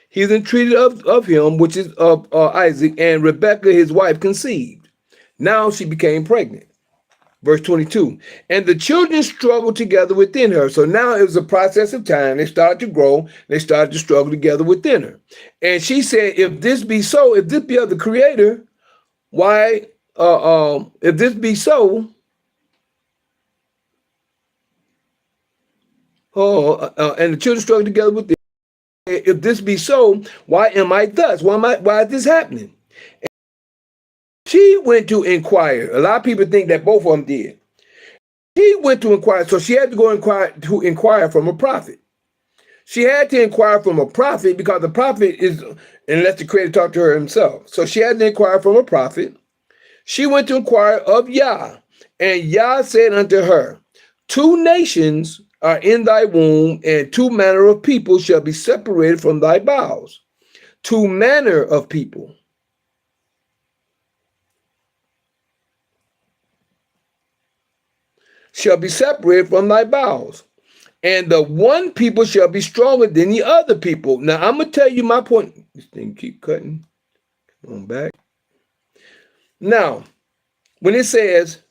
He was entreated of him, which is of Isaac, and Rebekah, his wife, conceived. Now she became pregnant. Verse 22, and the children struggled together within her. So now it was a process of time. They started to grow. They started to struggle together within her. And she said, if this be so, if this be of the Creator, why, if this be so, and the children struggled together within her, if this be so, why am I thus? Why is this happening? She went to inquire. A lot of people think that both of them did. She went to inquire, so she had to go inquire from a prophet. She had to inquire from a prophet because the prophet is, unless the Creator talked to her himself. So she had to inquire from a prophet. She went to inquire of Yah, and Yah said unto her, 2 nations are in thy womb, and 2 manner of people shall be separated from thy bowels. 2 manner of people. Shall be separated from thy bowels, and the one people shall be stronger than the other people. Now I'm gonna tell you my point. This thing keep cutting. Come on back. Now, when it says,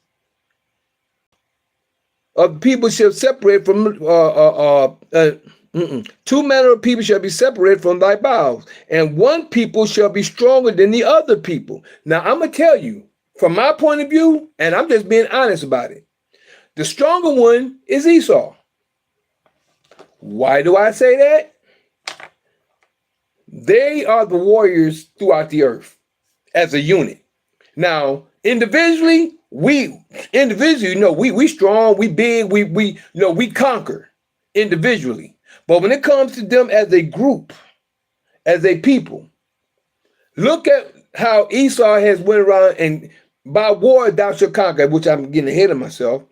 people shall separate from 2 manner of people shall be separated from thy bowels, and one people shall be stronger than the other people. Now I'm gonna tell you from my point of view, and I'm just being honest about it. The stronger one is Esau. Why do I say that? They are the warriors throughout the earth as a unit. Now, individually, we strong, we big, we conquer individually. But when it comes to them as a group, as a people, look at how Esau has went around and by war thou shalt conquer, which I'm getting ahead of myself.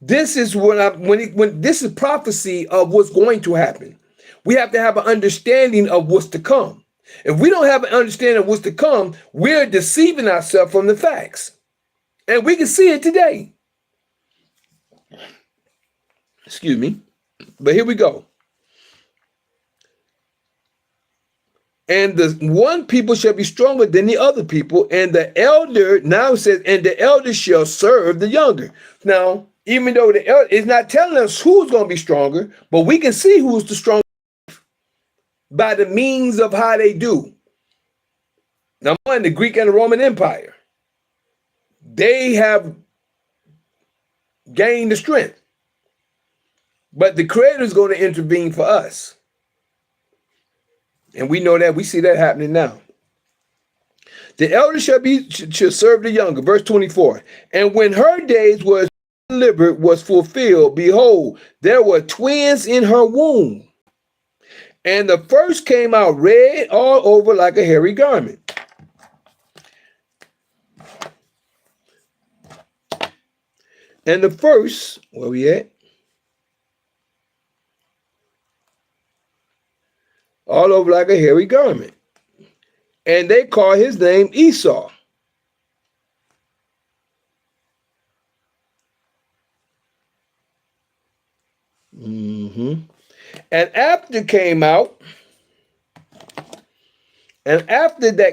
This is when this is prophecy of what's going to happen. We have to have an understanding of what's to come. If we don't have an understanding of what's to come, we're deceiving ourselves from the facts. And we can see it today. Excuse me. But here we go. And the one people shall be stronger than the other people, and the elder, now it says, and the elder shall serve the younger. Now, even though the elder is not telling us who's going to be stronger, but we can see who's the stronger by the means of how they do. Number one, the Greek and the Roman Empire. They have gained the strength. But the Creator is going to intervene for us. And we know that. We see that happening now. The elder shall serve the younger. Verse 24. And when her days was delivered, was fulfilled, behold, there were twins in her womb. And the first came out red all over like a hairy garment. And the first, where we at? All over like a hairy garment. And they call his name Esau. And after that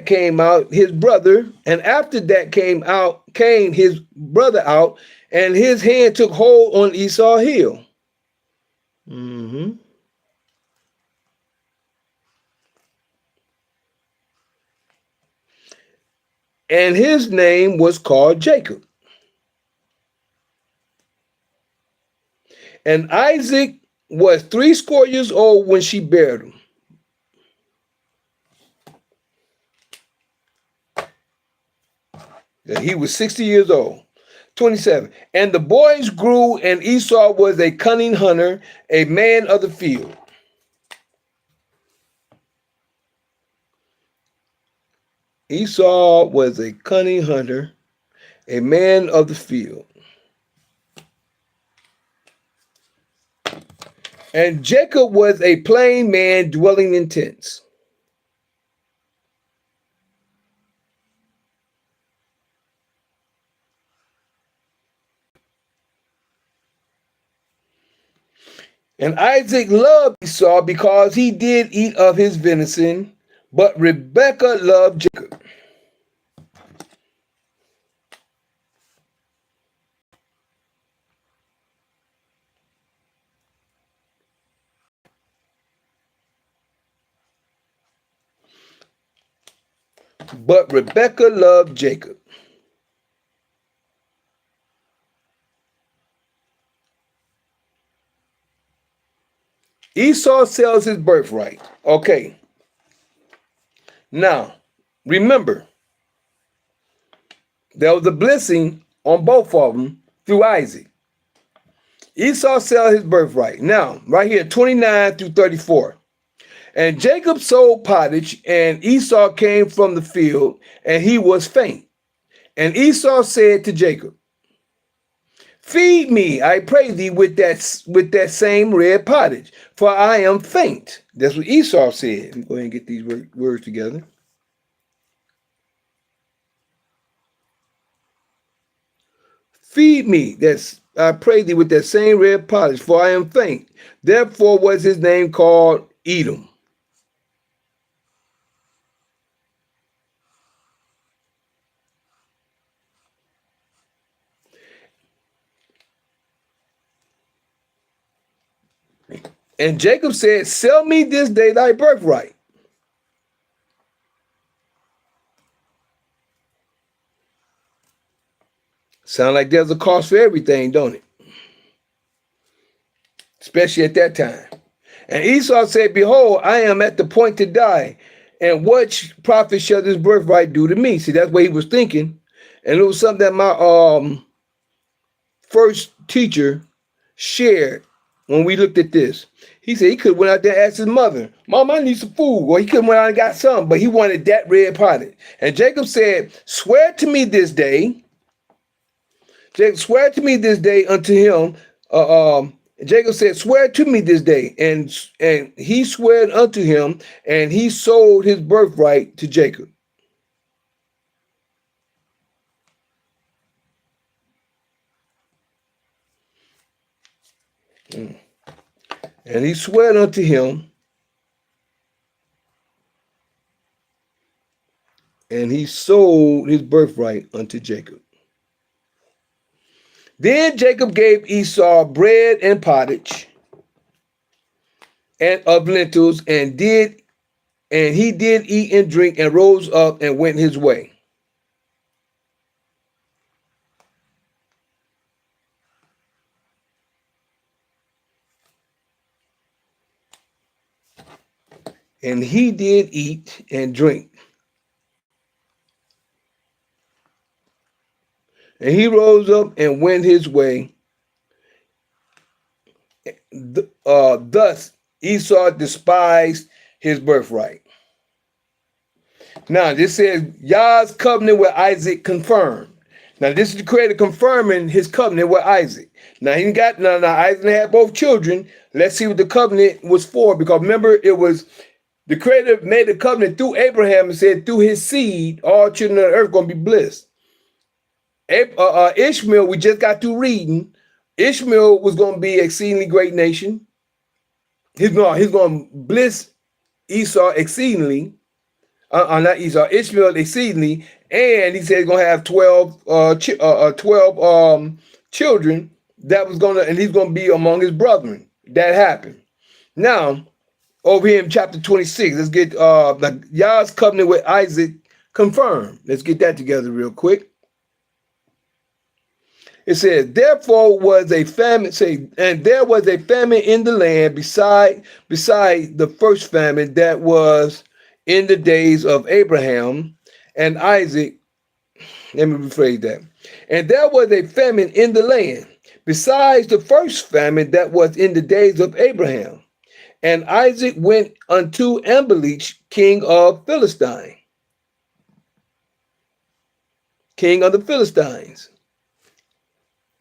came out his brother, and after that came his brother out, and his hand took hold on Esau's heel. And his name was called Jacob. And Isaac was 80 years old when she bare him. He was 60 years old. 27. And the boys grew, and Esau was a cunning hunter, a man of the field. Esau was a cunning hunter, a man of the field. And Jacob was a plain man dwelling in tents. And Isaac loved Esau because he did eat of his venison, but Rebekah loved Jacob. But Rebekah loved Jacob. Esau sells his birthright. Okay. Now, remember, there was a blessing on both of them through Isaac. Esau sells his birthright. Now, right here, 29 through 34. And Jacob sold pottage, and Esau came from the field, and he was faint. And Esau said to Jacob, feed me, I pray thee, with that same red pottage, for I am faint. That's what Esau said. Let me go ahead and get these words together. Feed me, I pray thee, with that same red pottage, for I am faint. Therefore was his name called Edom. And Jacob said, sell me this day thy birthright. Sound like there's a cost for everything, don't it? Especially at that time. And Esau said, behold, I am at the point to die. And what profit shall this birthright do to me? See, that's what he was thinking. And it was something that my first teacher shared when we looked at this. He said he could have went out there and asked his mother, Mom, I need some food. Or he could have went out and got some, but he wanted that red pottage. And Jacob said, swear to me this day. Jacob, swear to me this day unto him, Jacob said, swear to me this day. And he swore unto him, and he sold his birthright to Jacob. And he swore unto him, and he sold his birthright unto Jacob. Then Jacob gave Esau bread and pottage and of lentils, and he did eat and drink, and rose up and went his way. And he did eat and drink. And he rose up and went his way. Thus Esau despised his birthright. Now this says Yah's covenant with Isaac confirmed. Now this is the creator confirming his covenant with Isaac. Now Isaac had both children. Let's see what the covenant was for, because remember, it was the creator made a covenant through Abraham and said through his seed all children of the earth going to be blessed. Ishmael, we just got through reading. Ishmael was going to be an exceedingly great nation. He's going to bless Esau exceedingly. Not Esau, Ishmael exceedingly. And he said he's going to have 12 children and he's going to be among his brethren. That happened. Now, over here in chapter 26, let's get the Yah's covenant with Isaac confirmed. Let's get that together real quick. It says, therefore was a famine, and there was a famine in the land beside the first famine that was in the days of Abraham and Isaac. Let me rephrase that. And there was a famine in the land besides the first famine that was in the days of Abraham. And Isaac went unto Amalek, king of Philistine, king of the Philistines,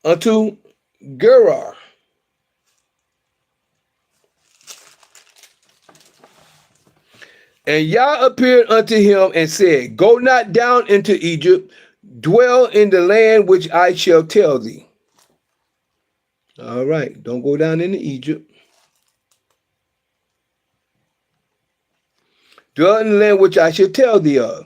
unto Gerar. And Yah appeared unto him and said, go not down into Egypt, dwell in the land which I shall tell thee. All right, don't go down into Egypt. Dwell in the land which I shall tell thee of.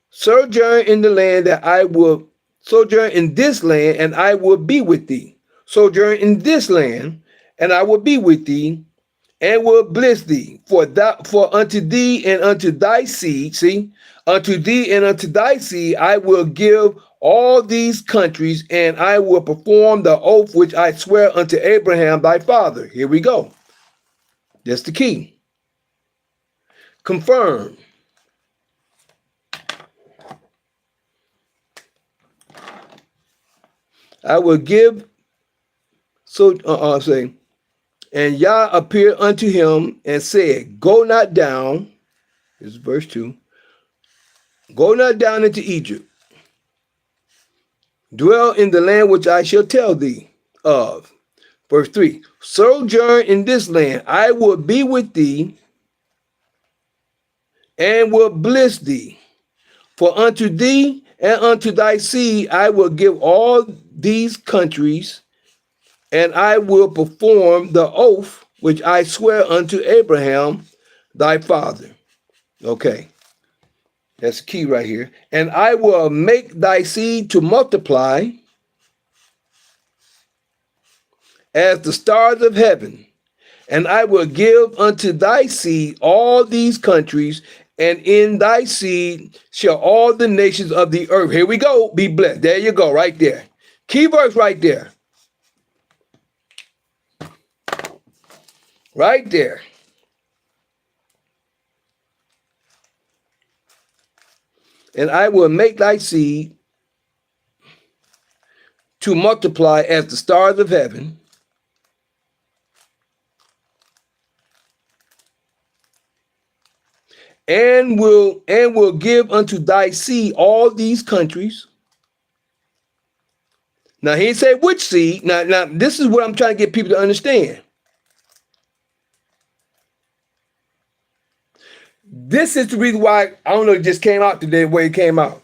Sojourn in the land that I will sojourn in this land, and I will be with thee. Sojourn in this land, and I will be with thee, and will bless thee. For unto thee and unto thy seed, unto thee and unto thy seed, I will give all these countries, and I will perform the oath which I swear unto Abraham thy father. Here we go. That's the key. Confirm. I will give, and Yah appeared unto him and said, go not down, this is verse 2, go not down into Egypt, dwell in the land which I shall tell thee of. Verse 3, sojourn in this land, I will be with thee, and will bless thee. For unto thee and unto thy seed I will give all these countries, and I will perform the oath which I swear unto Abraham thy father. Okay, that's the key right here. And I will make thy seed to multiply as the stars of heaven, and I will give unto thy seed all these countries, and in thy seed shall all the nations of the earth, here we go, be blessed. There you go, right there. Key verse right there. Right there. And I will make thy seed to multiply as the stars of heaven, and will give unto thy seed all these countries. Now, he didn't say which seed. Now, this is what I'm trying to get people to understand. This is the reason why, I don't know, it just came out today the way it came out.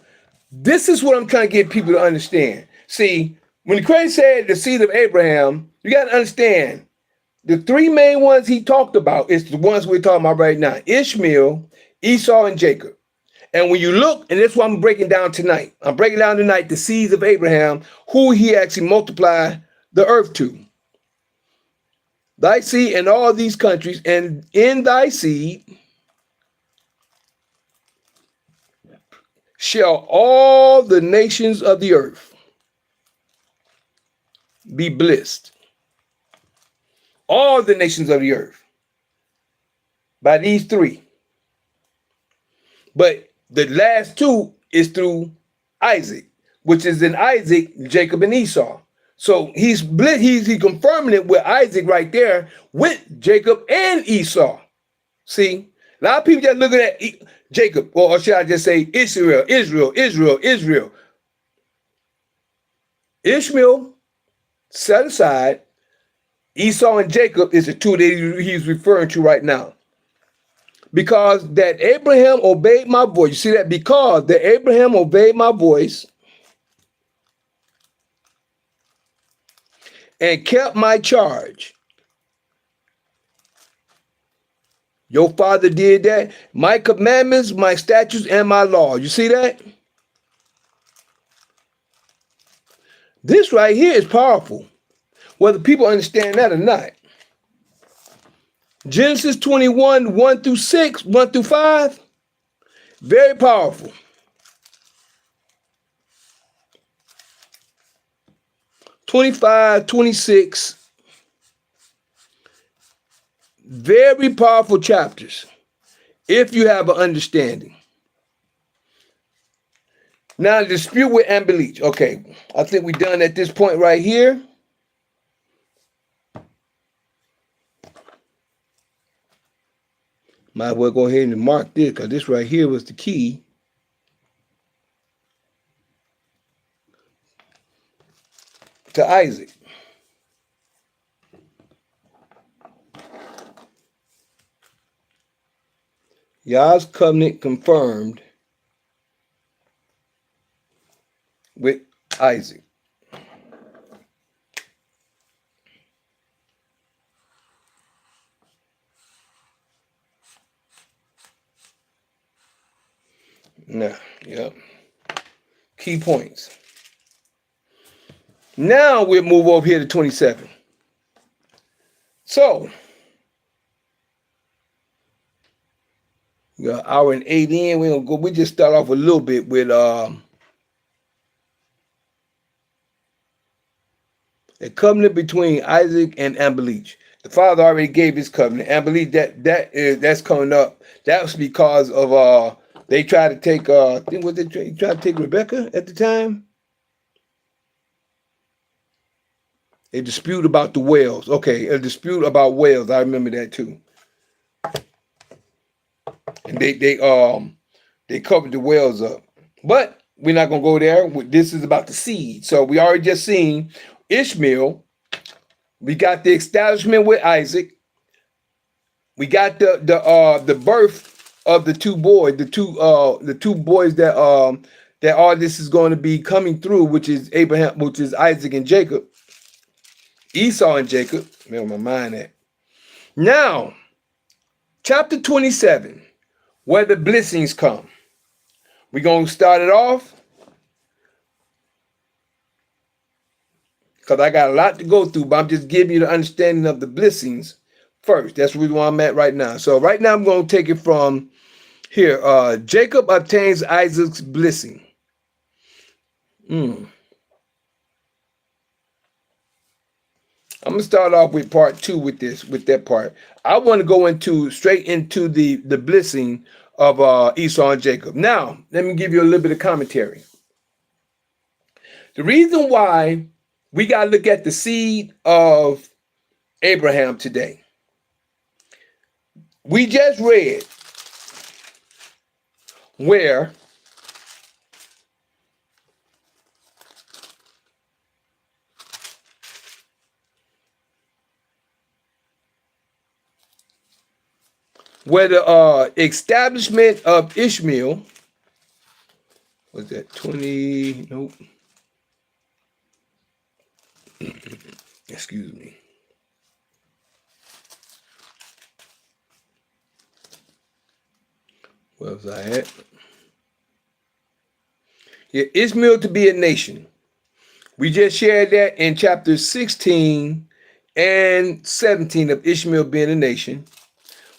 This is what I'm trying to get people to understand. See, when the Christ said the seed of Abraham, you got to understand the three main ones he talked about is the ones we're talking about right now: Ishmael, Esau, and Jacob. And when you look, and that's what I'm breaking down tonight. I'm breaking down tonight the seeds of Abraham, who he actually multiplied the earth to. Thy seed in all these countries, and in thy seed shall all the nations of the earth be blessed. All the nations of the earth by these three. But the last two is through Isaac, which is in Isaac, Jacob, and Esau. So he's confirming it with Isaac right there with Jacob and Esau. See, a lot of people just looking at Jacob, or should I just say Israel. Ishmael set aside. Esau and Jacob is the two that he's referring to right now. Because that Abraham obeyed my voice. You see that? Because that Abraham obeyed my voice and kept my charge. Your father did that. My commandments, my statutes, and my laws. You see that? This right here is powerful, whether people understand that or not. Genesis 21, 1 through 6, 1 through 5, very powerful. (25, 26), very powerful chapters, if you have an understanding. Now, the dispute with unbelief. Okay, I think we're done at this point right here. Might as well go ahead and mark this, because this right here was the key. To Isaac. Yah's covenant confirmed with Isaac. Now, yep. Key points. Now we'll move over here to 27. So, we got an hour and 8 in. We're gonna go. We just start off a little bit with a covenant between Isaac and Amalek. The father already gave his covenant. Amalek, that's coming up. That was because of they tried to take I think what they tried to take Rebecca at the time. A dispute about the whales. Okay, a dispute about whales. I remember that too. And they covered the whales up. But we're not gonna go there. This is about the seed. So we already just seen Ishmael. We got the establishment with Isaac. We got the birth of the two boys, the two boys that all this is going to be coming through, which is Abraham, which is Isaac and Jacob, Esau and Jacob. Where my mind at? Now, chapter 27, where the blessings come. We're gonna start it off because I got a lot to go through, but I'm just giving you the understanding of the blessings first. That's where I'm at right now. So right now I'm going to take it from here. Jacob obtains Isaac's blessing. I'm going to start off with part 2 with that part. I want to go straight into the blessing of Esau and Jacob. Now, let me give you a little bit of commentary. The reason why we got to look at the seed of Abraham today. We just read where where the establishment of Ishmael, was that 20? Nope. Excuse me. Where was I at? Yeah, Ishmael to be a nation. We just shared that in chapters 16 and 17 of Ishmael being a nation,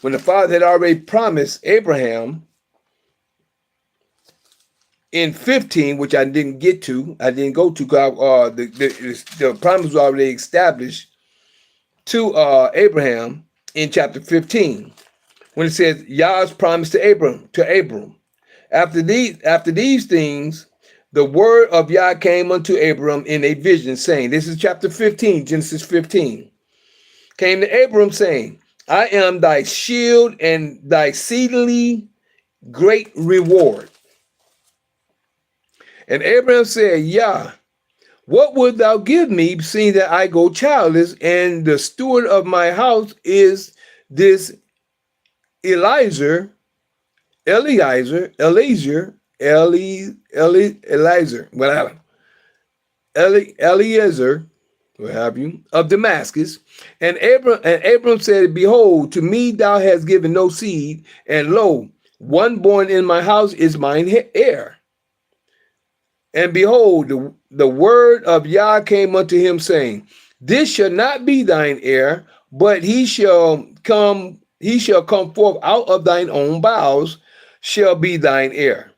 when the Father had already promised Abraham in 15, which I didn't go to, because the promise was already established to Abraham in chapter 15, when it says Yah's promise to Abram. After these things, the word of Yah came unto Abram in a vision, saying, this is chapter 15, Genesis 15, came to Abram, saying, I am thy shield and thy exceedingly great reward. And Abraham said, Yah, what wilt thou give me, seeing that I go childless, and the steward of my house is this Eliezer, whatever, Eliezer, what have you, of Damascus. And Abram said, behold, to me thou hast given no seed, and lo, one born in my house is mine heir. And behold, the word of Yah came unto him, saying, this shall not be thine heir, but he shall come forth out of thine own bowels, shall be thine heir.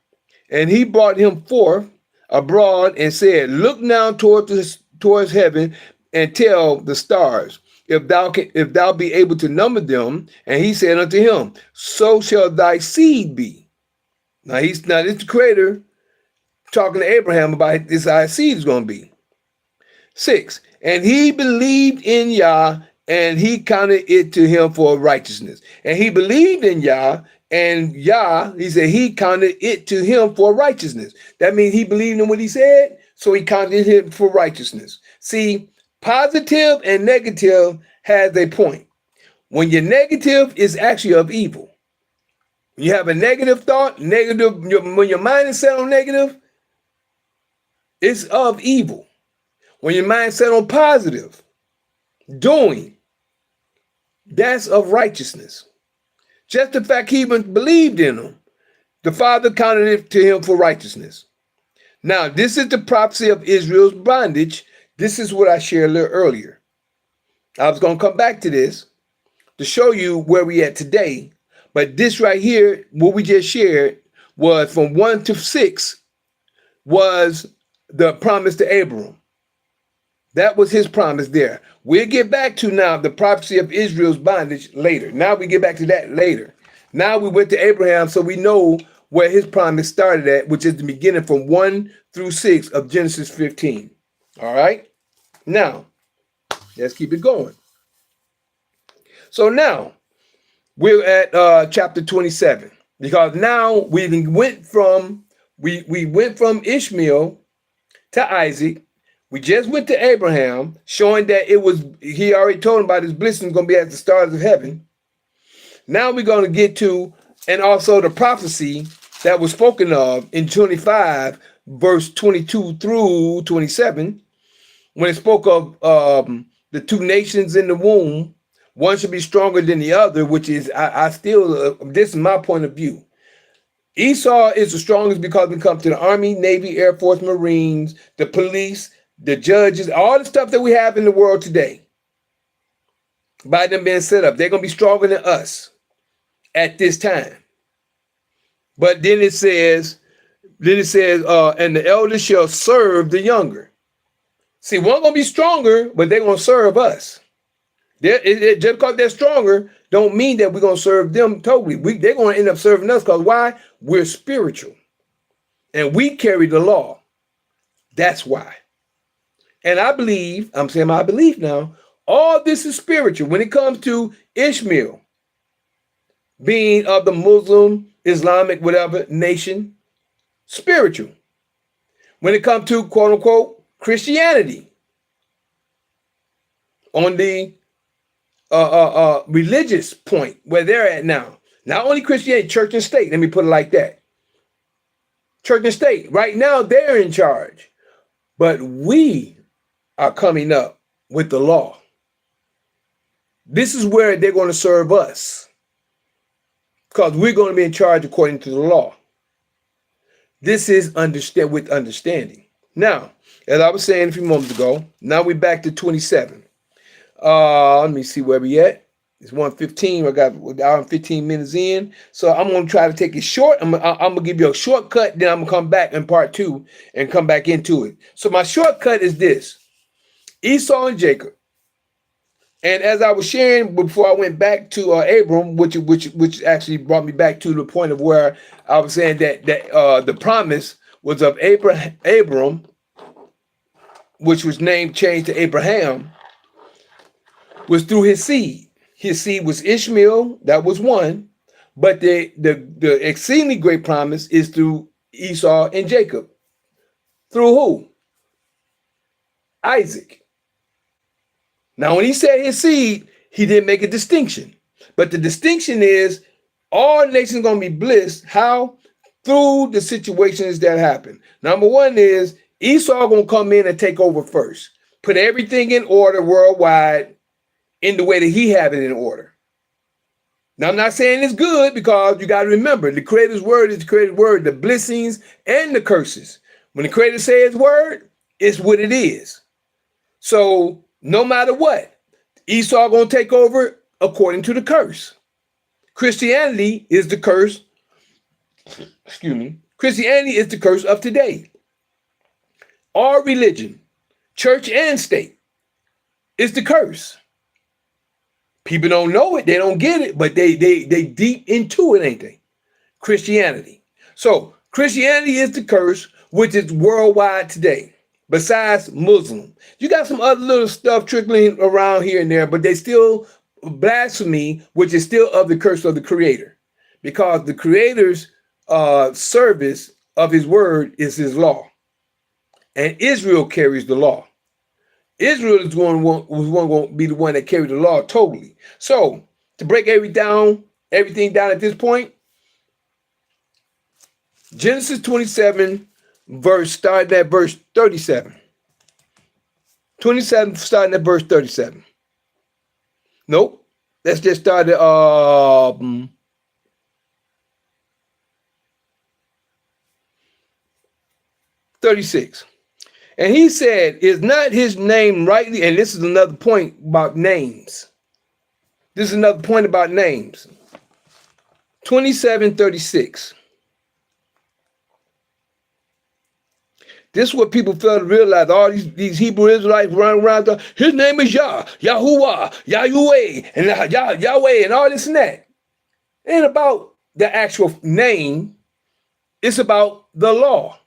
And he brought him forth abroad and said, look now towards heaven and tell the stars, if thou be able to number them. And he said unto him, so shall thy seed be. Now this is the Creator talking to Abraham about this how his seed is going to be. 6, and he believed in Yah, and he counted it to him for righteousness. And he believed in Yah, and Yah, he said, he counted it to him for righteousness. That means he believed in what he said, so he counted it for righteousness. See, positive and negative has a point. When you're negative, it's actually of evil. When you have a negative thought, when your mind is set on negative, it's of evil. When your mind set on positive, doing, that's of righteousness. Just the fact he even believed in him, the Father counted it to him for righteousness. Now, this is the prophecy of Israel's bondage. This is what I shared a little earlier. I was going to come back to this to show you where we at today. But this right here, what we just shared, was from 1 to 6, was the promise to Abram. That was his promise there. We'll get back to now the prophecy of Israel's bondage later. Now we get back to that later. Now we went to Abraham, so we know where his promise started at, which is the beginning from 1 through 6 of Genesis 15. All right? Now, let's keep it going. So now, we're at chapter 27, because now we went from Ishmael to Isaac. We just went to Abraham, showing that he already told him about his blessing going to be as the stars of heaven. Now we're going to get to, and also the prophecy that was spoken of in 25, verse 22 through 27, when it spoke of the two nations in the womb. One should be stronger than the other, which is, this is my point of view. Esau is the strongest because when it comes to the Army, Navy, Air Force, Marines, the police, the judges, all the stuff that we have in the world today, by them being set up, they're going to be stronger than us at this time. But then it says, and the elder shall serve the younger. See, one's going to be stronger, but they're going to serve us. Just because they're stronger don't mean that we're going to serve them totally. They're going to end up serving us, because why? We're spiritual. And we carry the law. That's why. And I believe, I'm saying my belief now, all this is spiritual. When it comes to Ishmael being of the Muslim, Islamic, whatever nation, spiritual. When it comes to quote unquote Christianity, on the religious point where they're at now, Not only Christianity, church and state. Let me put it like that. Church and state. Right now, they're in charge. But we are coming up with the law. This is where they're going to serve us, because we're going to be in charge according to the law. This is with understanding. Now, as I was saying a few moments ago, now we're back to 27. Let me see where we at. It's 1:15. I got an hour and 15 minutes in. So I'm going to try to take it short. I'm going to give you a shortcut. Then I'm going to come back in part 2 and come back into it. So my shortcut is this: Esau and Jacob. And as I was sharing before I went back to Abram, which actually brought me back to the point of where I was saying that the promise was of Abram, which was changed to Abraham, was through his seed. His seed was Ishmael, that was one, but the exceedingly great promise is through Esau and Jacob. Through who? Isaac. Now, when he said his seed, he didn't make a distinction. But the distinction is all nations are going to be blessed. How? Through the situations that happen. Number one is Esau going to come in and take over first. Put everything in order worldwide in the way that he had it in order. Now, I'm not saying it's good, because you got to remember, the Creator's word is the Creator's word, the blessings and the curses. When the Creator says his word, it's what it is. So no matter what, Esau going to take over according to the curse. Christianity is the curse. Excuse me. Christianity is the curse of today. Our religion, church and state, is the curse. People don't know it, they don't get it, but they deep into it, ain't they? Christianity. So Christianity is the curse, which is worldwide today. Besides Muslim, you got some other little stuff trickling around here and there, but they still blasphemy, which is still of the curse of the Creator, because the Creator's service of his word is his law, and Israel carries the law. Israel is going to be the one that carries the law totally. So to break everything down at this point, Genesis 27. Starting at verse 37. 27 starting at verse 37. Nope. Let's just start at 36. And he said, is not his name rightly? And this is another point about names. 27:36. This is what people fail to realize. All these Hebrew Israelites running around, his name is Yah, Yahuwah, Yahweh, and Yahweh, and all this and that. It ain't about the actual name. It's about the law.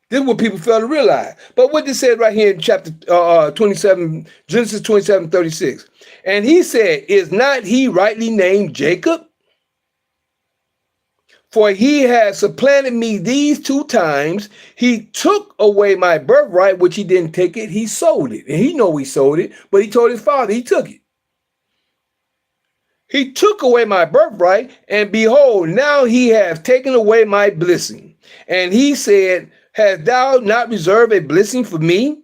This is what people fail to realize. But what this said right here in chapter 27, Genesis 27:36. And he said, is not he rightly named Jacob? For he has supplanted me these 2 times. He took away my birthright, which he didn't take it. He sold it. And he know he sold it, but he told his father he took it. He took away my birthright, and behold, now he has taken away my blessing. And he said, hast thou not reserved a blessing for me?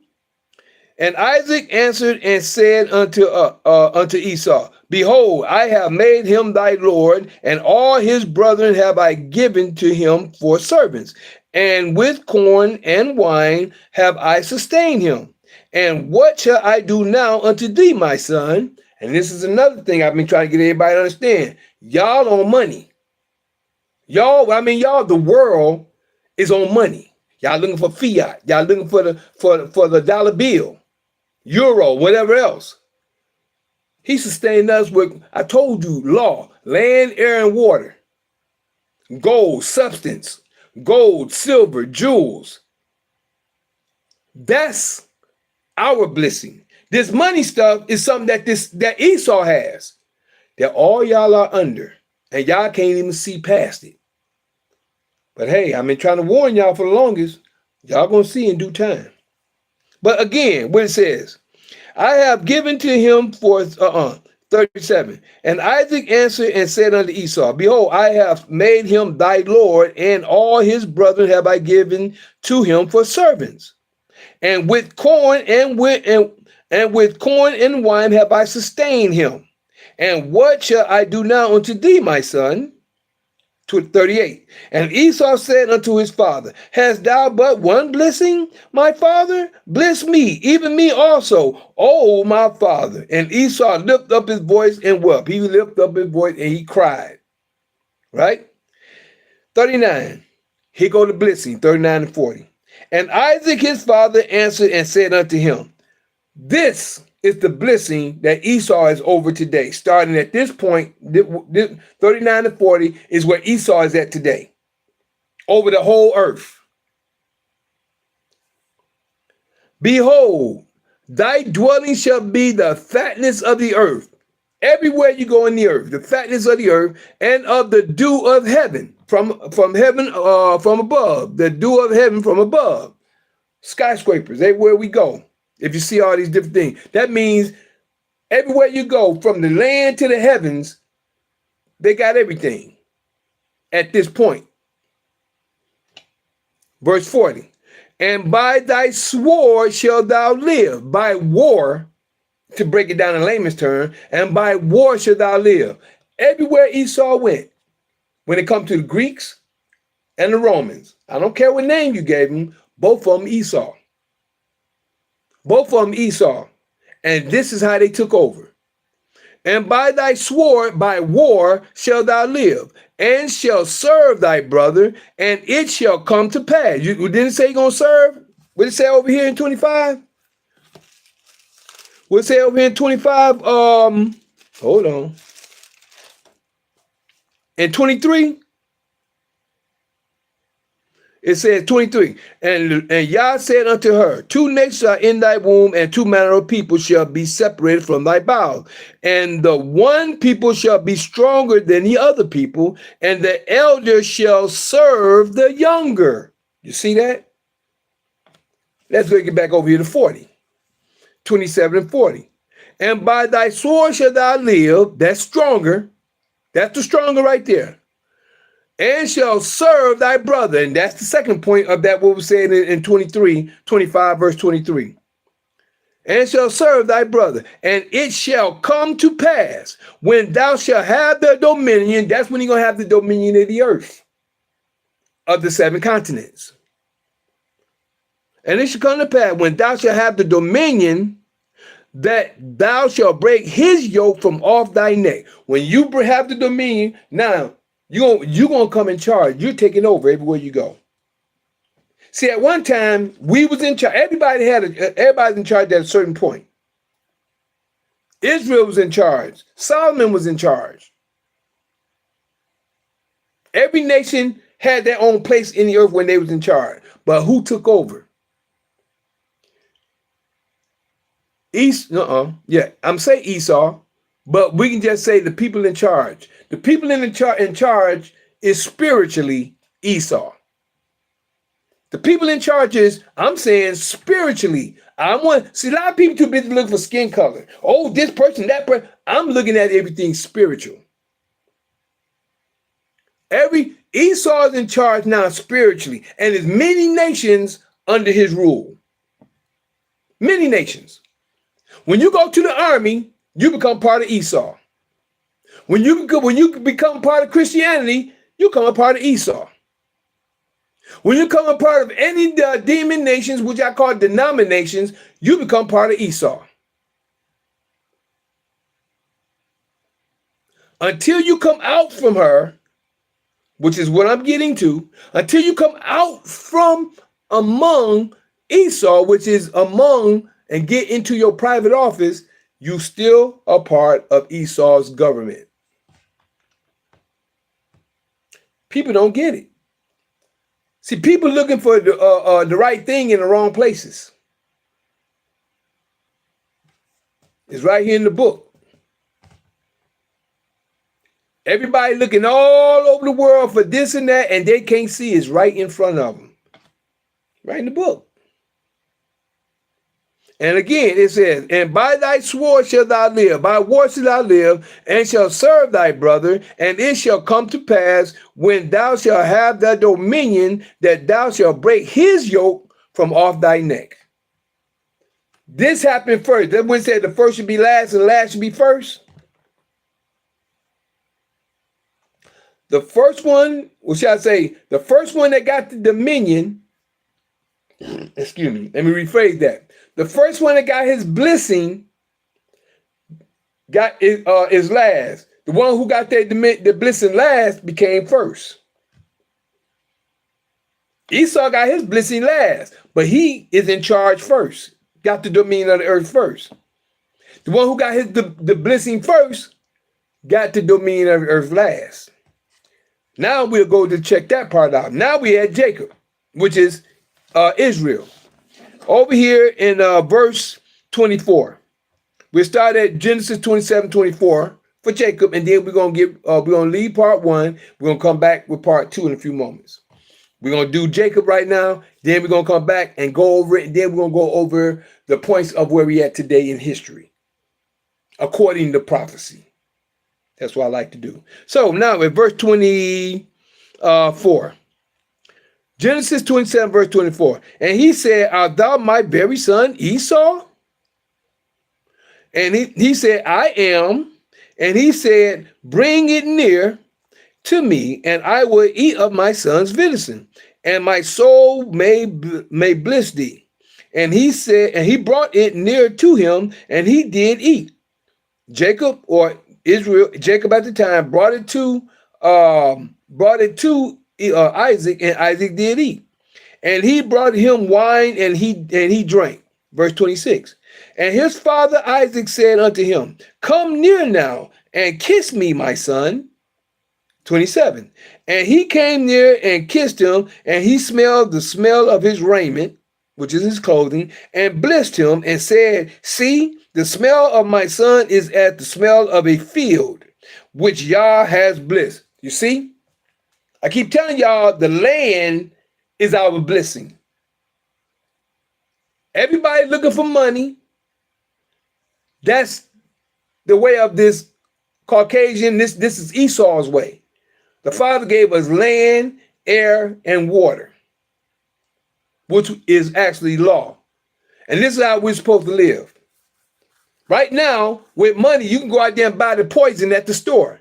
And Isaac answered and said unto Esau, behold, I have made him thy Lord, and all his brethren have I given to him for servants. And with corn and wine have I sustained him. And what shall I do now unto thee, my son? And this is another thing I've been trying to get everybody to understand. Y'all on money. Y'all, the world is on money. Y'all looking for fiat. Y'all looking for the dollar bill, euro, whatever else. He sustained us with, I told you, law, land, air, and water, gold, substance, gold, silver, jewels. That's our blessing. This money stuff is something that Esau has, that all y'all are under, and y'all can't even see past it. But hey, I've been trying to warn y'all for the longest. Y'all gonna see in due time. But again, what it says, I have given to him for 37. And Isaac answered and said unto Esau, Behold, I have made him thy Lord, and all his brethren have I given to him for servants. And with corn and with corn and wine have I sustained him. And what shall I do now unto thee, my son? 38. And Esau said unto his father, Hast thou but one blessing, my father? Bless me, even me also, O my father. And Esau lifted up his voice and wept. He lifted up his voice and he cried. Right? 39. Here go the blessing, 39 and 40. And Isaac his father answered and said unto him, This is the blessing that Esau is over today. Starting at this point, 39 to 40 is where Esau is at today. Over the whole earth. Behold, thy dwelling shall be the fatness of the earth. Everywhere you go in the earth, the fatness of the earth, and of the dew of heaven, from heaven, from above, the dew of heaven from above. Skyscrapers, everywhere we go. If you see all these different things, that means everywhere you go, from the land to the heavens, they got everything at this point. Verse 40. And by thy sword shalt thou live. By war, to break it down in layman's term, and by war shalt thou live. Everywhere Esau went, when it comes to the Greeks and the Romans, I don't care what name you gave them, both of them Esau. Both of them Esau. And this is how they took over. And by thy sword, by war, shalt thou live, and shall serve thy brother, and it shall come to pass. You didn't say you're going to serve? What did it say over here in 25? What did it say over here in 25? Hold on. In 23? It says 23, and Yah said unto her, 2 nations are in thy womb, and 2 manner of people shall be separated from thy bowels. And the one people shall be stronger than the other people, and the elder shall serve the younger. You see that? Let's get back over here to 40. 27 and 40. And by thy sword shalt thou live. That's stronger. That's the stronger right there. And shall serve thy brother. And that's the second point of that, what we're saying in 25, verse 23. And shall serve thy brother. And it shall come to pass, when thou shalt have the dominion, that's when you're going to have the dominion of the earth, of the 7 continents. And it shall come to pass, when thou shalt have the dominion, that thou shalt break his yoke from off thy neck. When you have the dominion, now, you're going to come in charge. You're taking over everywhere you go. See, at one time, we was in charge. Everybody's in charge at a certain point. Israel was in charge. Solomon was in charge. Every nation had their own place in the earth when they was in charge. But who took over? I'm saying Esau, but we can just say the people in charge. The people in charge is spiritually Esau. The people in charge is, I'm saying spiritually. See, a lot of people too busy looking for skin color. Oh, this person, that person. I'm looking at everything spiritual. Esau is in charge now spiritually, and there's many nations under his rule. Many nations. When you go to the army, you become part of Esau. When you become part of Christianity, you become a part of Esau. When you become a part of any demon nations, which I call denominations, you become part of Esau. Until you come out from her, which is what I'm getting to, until you come out from among Esau, which is among, and get into your private office, you still are part of Esau's government. People don't get it. See, people looking for the right thing in the wrong places. It's right here in the book. Everybody looking all over the world for this and that, and they can't see it's right in front of them. Right in the book. And again, it says, and by thy sword shalt thou live, by war shalt thou live, and shalt serve thy brother, and it shall come to pass when thou shalt have the dominion that thou shalt break his yoke from off thy neck. This happened first. That one said the first should be last and the last should be first. The first one, what shall I say, the first one that got the dominion, excuse me, let me rephrase that. The first one that got his blessing got is last. The one who got the blessing last became first. Esau got his blessing last, but he is in charge first. Got the dominion of the earth first. The one who got the blessing first got the dominion of the earth last. Now we'll go to check that part out. Now we had Jacob, which is Israel. Over here in verse 24. We'll start at Genesis 27:24 for Jacob, and then we're gonna leave part 1. We're gonna come back with part 2 in a few moments. We're gonna do Jacob right now, then we're gonna come back and go over it, and then we're gonna go over the points of where we're at today in history, according to prophecy. That's what I like to do. So now in verse 24. Genesis 27, verse 24. And he said, art thou my very son Esau? And he said, I am. And he said, bring it near to me, and I will eat of my son's venison, and my soul may bless thee. And he said, and he brought it near to him, and he did eat. Jacob, or Israel, Jacob at the time, brought it to Isaac, and Isaac did eat. And he brought him wine, and he drank. Verse 26. And his father Isaac said unto him, come near now, and kiss me, my son. 27. And he came near and kissed him, and he smelled the smell of his raiment, which is his clothing, and blessed him, and said, see, the smell of my son is as the smell of a field, which Yah has blessed. You see? I keep telling y'all, the land is our blessing. Everybody looking for money. That's the way of this Caucasian. This is Esau's way. The Father gave us land, air, and water, which is actually law. And this is how we're supposed to live. Right now, with money, you can go out there and buy the poison at the store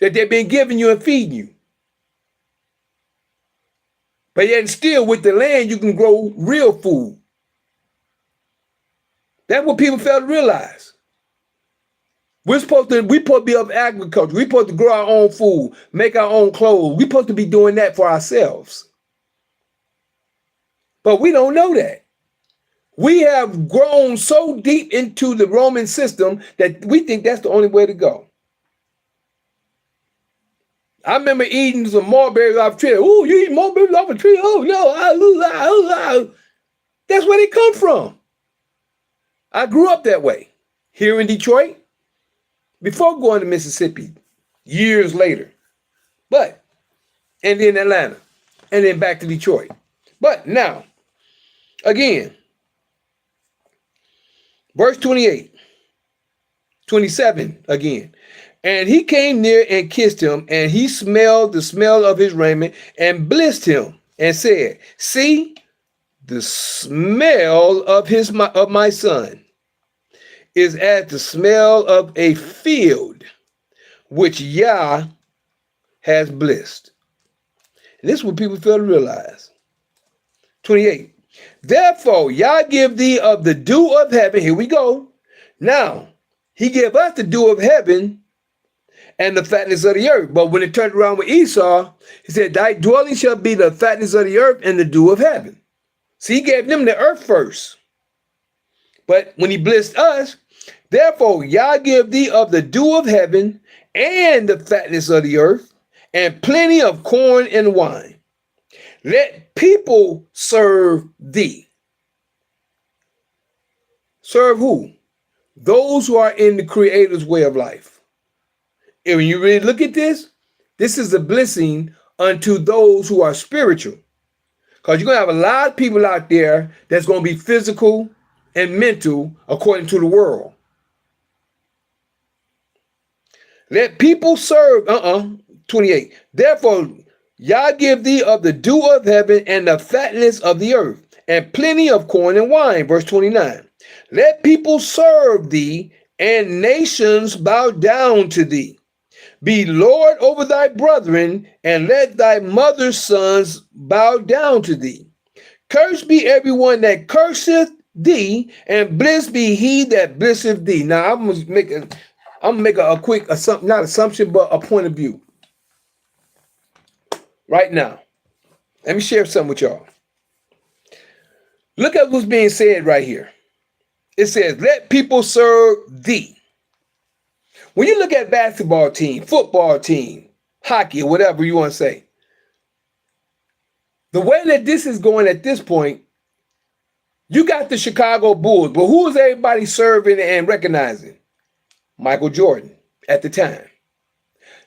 that they've been giving you and feeding you. But yet still, with the land, you can grow real food. That's what people fail to realize. We're supposed to be of agriculture. We're supposed to grow our own food, make our own clothes. We're supposed to be doing that for ourselves. But we don't know that. We have grown so deep into the Roman system that we think that's the only way to go. I remember eating some mulberries off a tree. Oh, you eat mulberries off a tree? Oh, no. That's where they come from. I grew up that way. Here in Detroit, before going to Mississippi, years later. And then Atlanta, and then back to Detroit. But now, again, verse 28, 27 again. And he came near and kissed him, and he smelled the smell of his raiment, and blessed him, and said, see, the smell of my son is as the smell of a field which Yah has blessed. And this is what people fail to realize. 28. Therefore, Yah give thee of the dew of heaven. Here we go. Now, he gave us the dew of heaven and the fatness of the earth. But when it turned around with Esau, he said, thy dwelling shall be the fatness of the earth and the dew of heaven. See, he gave them the earth first. But when he blessed us, therefore, Yah give thee of the dew of heaven and the fatness of the earth and plenty of corn and wine. Let people serve thee. Serve who? Those who are in the Creator's way of life. And when you really look at this, this is a blessing unto those who are spiritual. Because you're going to have a lot of people out there that's going to be physical and mental according to the world. Let people serve, 28. Therefore, Yah give thee of the dew of heaven and the fatness of the earth, and plenty of corn and wine. Verse 29. Let people serve thee, and nations bow down to thee. Be Lord over thy brethren, and let thy mother's sons bow down to thee. Cursed be everyone that curseth thee, and blessed be he that blesseth thee. Now I'm gonna make a quick assumption, not assumption, but a point of view. Right now, let me share something with y'all. Look at what's being said right here. It says, let people serve thee. When you look at basketball team, football team, hockey, or whatever you want to say, the way that this is going at this point, you got the Chicago Bulls, but who is everybody serving and recognizing? Michael Jordan at the time.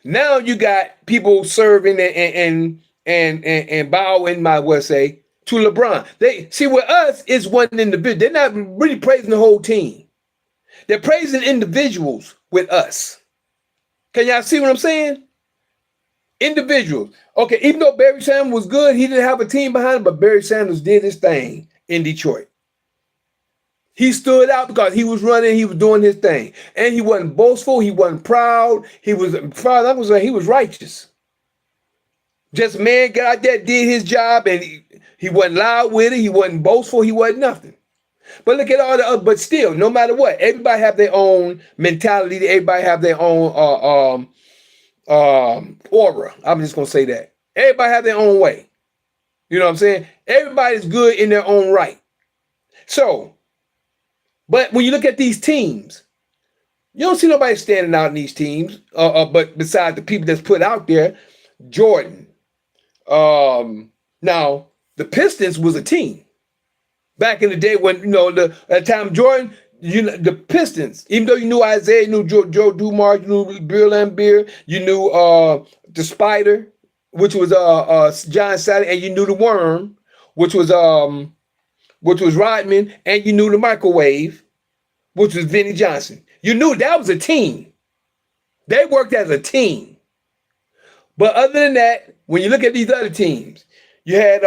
Now you got people serving and bowing, might well say, to LeBron. They see, with us, it's one individual. They're not really praising the whole team. They're praising individuals with us. Can y'all see what I'm saying? Individuals. Okay, even though Barry Sanders was good, he didn't have a team behind him, but Barry Sanders did his thing in Detroit. He stood out because he was running, he was doing his thing. And he wasn't boastful, he wasn't proud. He was righteous. Just a man got out there, did his job, and he wasn't loud with it, he wasn't boastful, he wasn't nothing. But look at all the other, but still, no matter what, everybody have their own mentality, everybody have their own aura. I'm just gonna say that. Everybody have their own way. You know what I'm saying? Everybody's good in their own right. So, but when you look at these teams, you don't see nobody standing out in these teams, but besides the people that's put out there, Jordan. Now, the Pistons was a team. Back in the day when, at time Jordan, the Pistons, even though you knew Isaiah, you knew Joe Dumars, you knew Bill Laimbeer, you knew the Spider, which was John Sally, and you knew the Worm, which was Rodman, and you knew the Microwave, which was Vinnie Johnson. You knew that was a team. They worked as a team. But other than that, when you look at these other teams, you had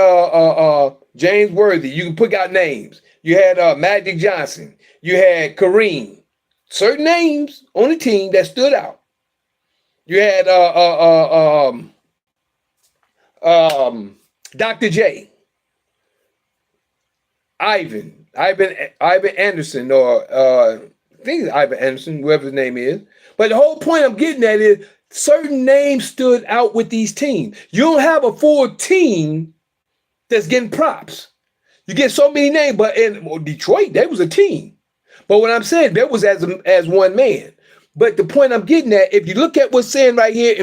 James Worthy. You can put out names. You had Magic Johnson. You had Kareem. Certain names on the team that stood out. You had Dr. J. Ivan Anderson, or I think it's Ivan Anderson, whoever his name is. But the whole point I'm getting at is certain names stood out with these teams. You don't have a full team that's getting props. You get so many names, but in Detroit, there was a team. But what I'm saying, there was as one man. But the point I'm getting at, if you look at what's saying right here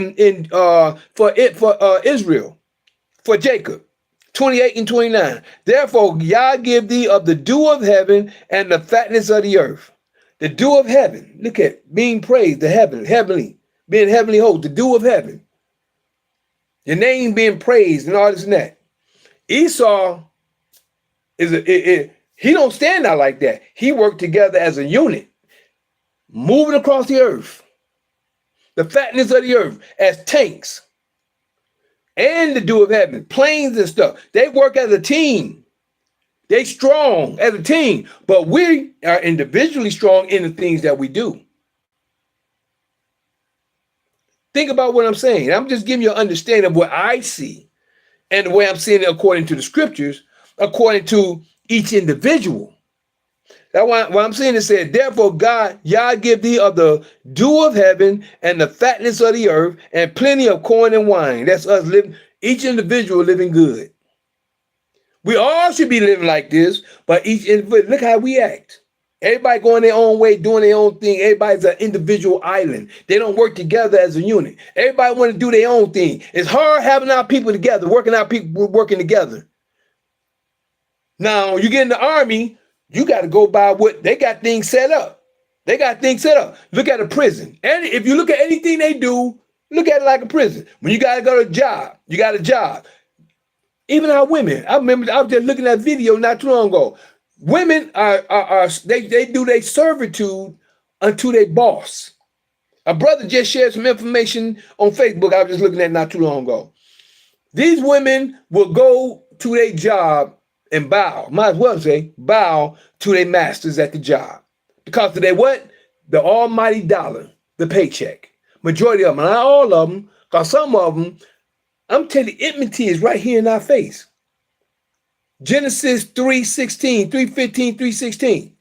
for Israel, for Jacob, 28 and 29. Therefore, Yah give thee of the dew of heaven and the fatness of the earth. The dew of heaven. Look at being praised, the heavenly, being heavenly host, the dew of heaven. Your name being praised and all this and that. Esau he don't stand out like that. He worked together as a unit, moving across the earth. The fatness of the earth as tanks. And the dew of heaven, planes and stuff. They work as a team. They strong as a team. But we are individually strong in the things that we do. Think about what I'm saying. I'm just giving you an understanding of what I see and the way I'm seeing it according to the scriptures, according to each individual. That's why what I'm saying is said, therefore God, Yah give thee of the dew of heaven and the fatness of the earth and plenty of corn and wine. That's us living, each individual living good. We all should be living like this, but each individual, look how we act. Everybody going their own way, doing their own thing. Everybody's an individual island. They don't work together as a unit. Everybody want to do their own thing. It's hard having our people together, working together. Now, you get in the army, you got to go by what they got things set up. They got things set up. Look at a prison. And if you look at anything they do, look at it like a prison. When you got to go to a job, you got a job. Even our women. I remember I was just looking at a video not too long ago. Women they do their servitude unto their boss. A brother just shared some information on Facebook I was just looking at not too long ago. These women will go to their job and bow, might as well say, bow to their masters at the job. Because of their what? The almighty dollar, the paycheck. Majority of them, not all of them, because some of them, I'm telling you, enmity is right here in our face. Genesis 3:16, 3:15, 3:16.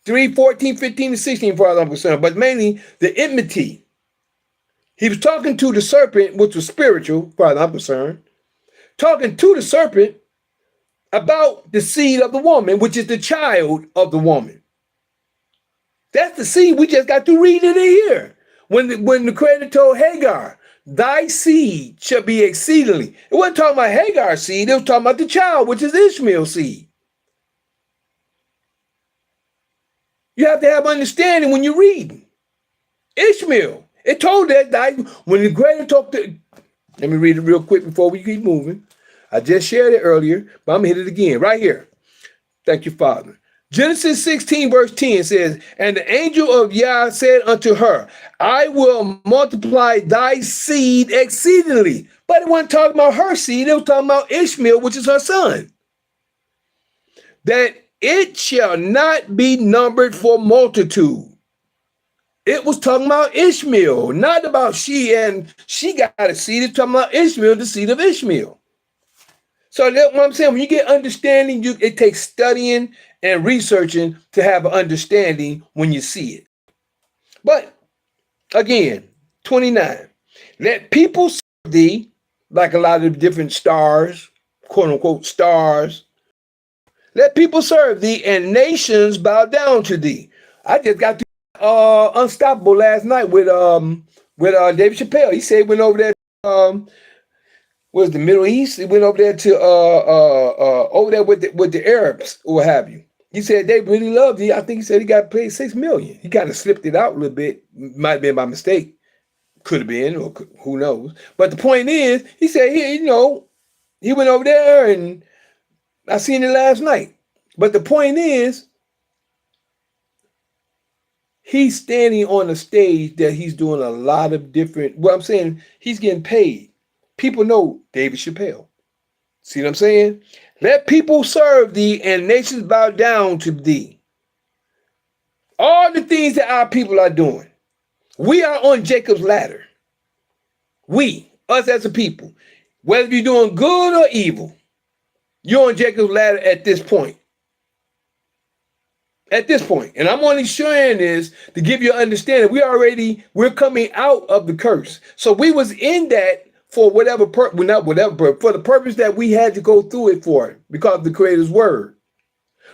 3:14, 15, and 16, as far as I'm concerned, but mainly the enmity. He was talking to the serpent, which was spiritual, as far as I'm concerned, talking to the serpent about the seed of the woman, which is the child of the woman. That's the seed. We just got to read it in here. When the Creator told Hagar, thy seed shall be exceedingly. It wasn't talking about Hagar's seed. It was talking about the child, which is Ishmael's seed. You have to have understanding when you're reading. Ishmael. It told that when the Creator talked to, let me read it real quick before we keep moving. I just shared it earlier, but I'm going to hit it again right here. Thank you, Father. Genesis 16 verse 10 says, and the angel of Yah said unto her, I will multiply thy seed exceedingly. But it wasn't talking about her seed. It was talking about Ishmael, which is her son. That it shall not be numbered for multitude. It was talking about Ishmael, not about she got a seed. It's talking about Ishmael, the seed of Ishmael. So that's what I'm saying. When you get understanding, it takes studying and researching to have an understanding when you see it. But again, 29. Let people serve thee, like a lot of different stars, quote unquote stars. Let people serve thee and nations bow down to thee. I just got to Unstoppable last night with David Chappelle. He said he went over there was the Middle East. He went over there to over there with the Arabs or what have you. He said they really loved it. I think he said he got paid $6 million. He kind of slipped it out a little bit. Might have been by mistake. Could have been, or who knows. But the point is, he said he went over there and I seen it last night. But the point is, he's standing on a stage that he's doing a lot of different, well, I'm saying he's getting paid. People know David Chappelle. See what I'm saying? Let people serve thee and nations bow down to thee. All the things that our people are doing. We are on Jacob's ladder. We, us as a people, whether you're doing good or evil, you're on Jacob's ladder at this point. At this point. And I'm only sharing this to give you an understanding. We're coming out of the curse. So we was in that for whatever purpose, not whatever purpose, for the purpose that we had to go through it for, because of the Creator's word.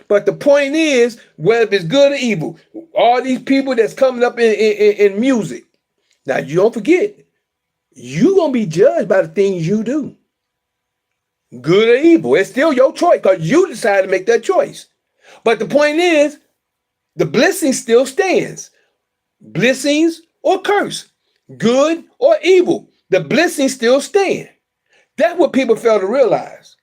But the point is, whether it's good or evil, all these people that's coming up in music. Now, you don't forget, you're going to be judged by the things you do. Good or evil. It's still your choice because you decided to make that choice. But the point is, the blessing still stands. Blessings or curse. Good or evil. The blessings still stand. That's what people fail to realize.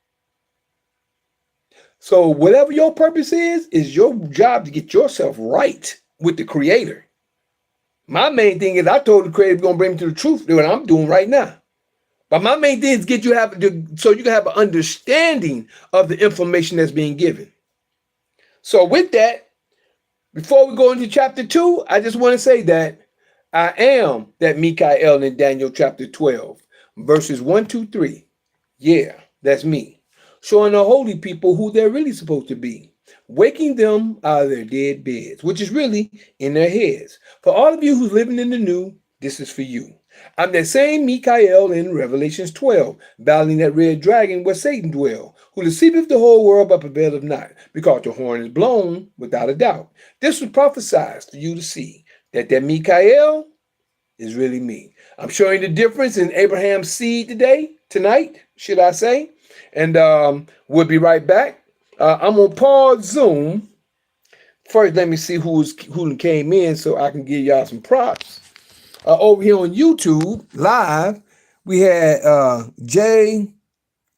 So whatever your purpose is your job to get yourself right with the Creator. My main thing is I told the Creator going to bring me to the truth, what I'm doing right now. But my main thing is get you so you can have an understanding of the information that's being given. So with that, before we go into chapter 2, I just want to say that I am that Mikael in Daniel chapter 12, verses 1, 2, 3. Yeah, that's me. Showing the holy people who they're really supposed to be. Waking them out of their dead beds, which is really in their heads. For all of you who's living in the new, this is for you. I'm that same Mikael in Revelations 12, battling that red dragon where Satan dwell, who deceiveth the whole world but prevaileth not, because the horn is blown without a doubt. This was prophesied for you to see, that Mikael is really me. I'm showing the difference in Abraham's seed tonight, should I say. And we'll be right back. I'm going to pause Zoom. First, let me see who came in so I can give y'all some props. Over here on YouTube, live, we had Jay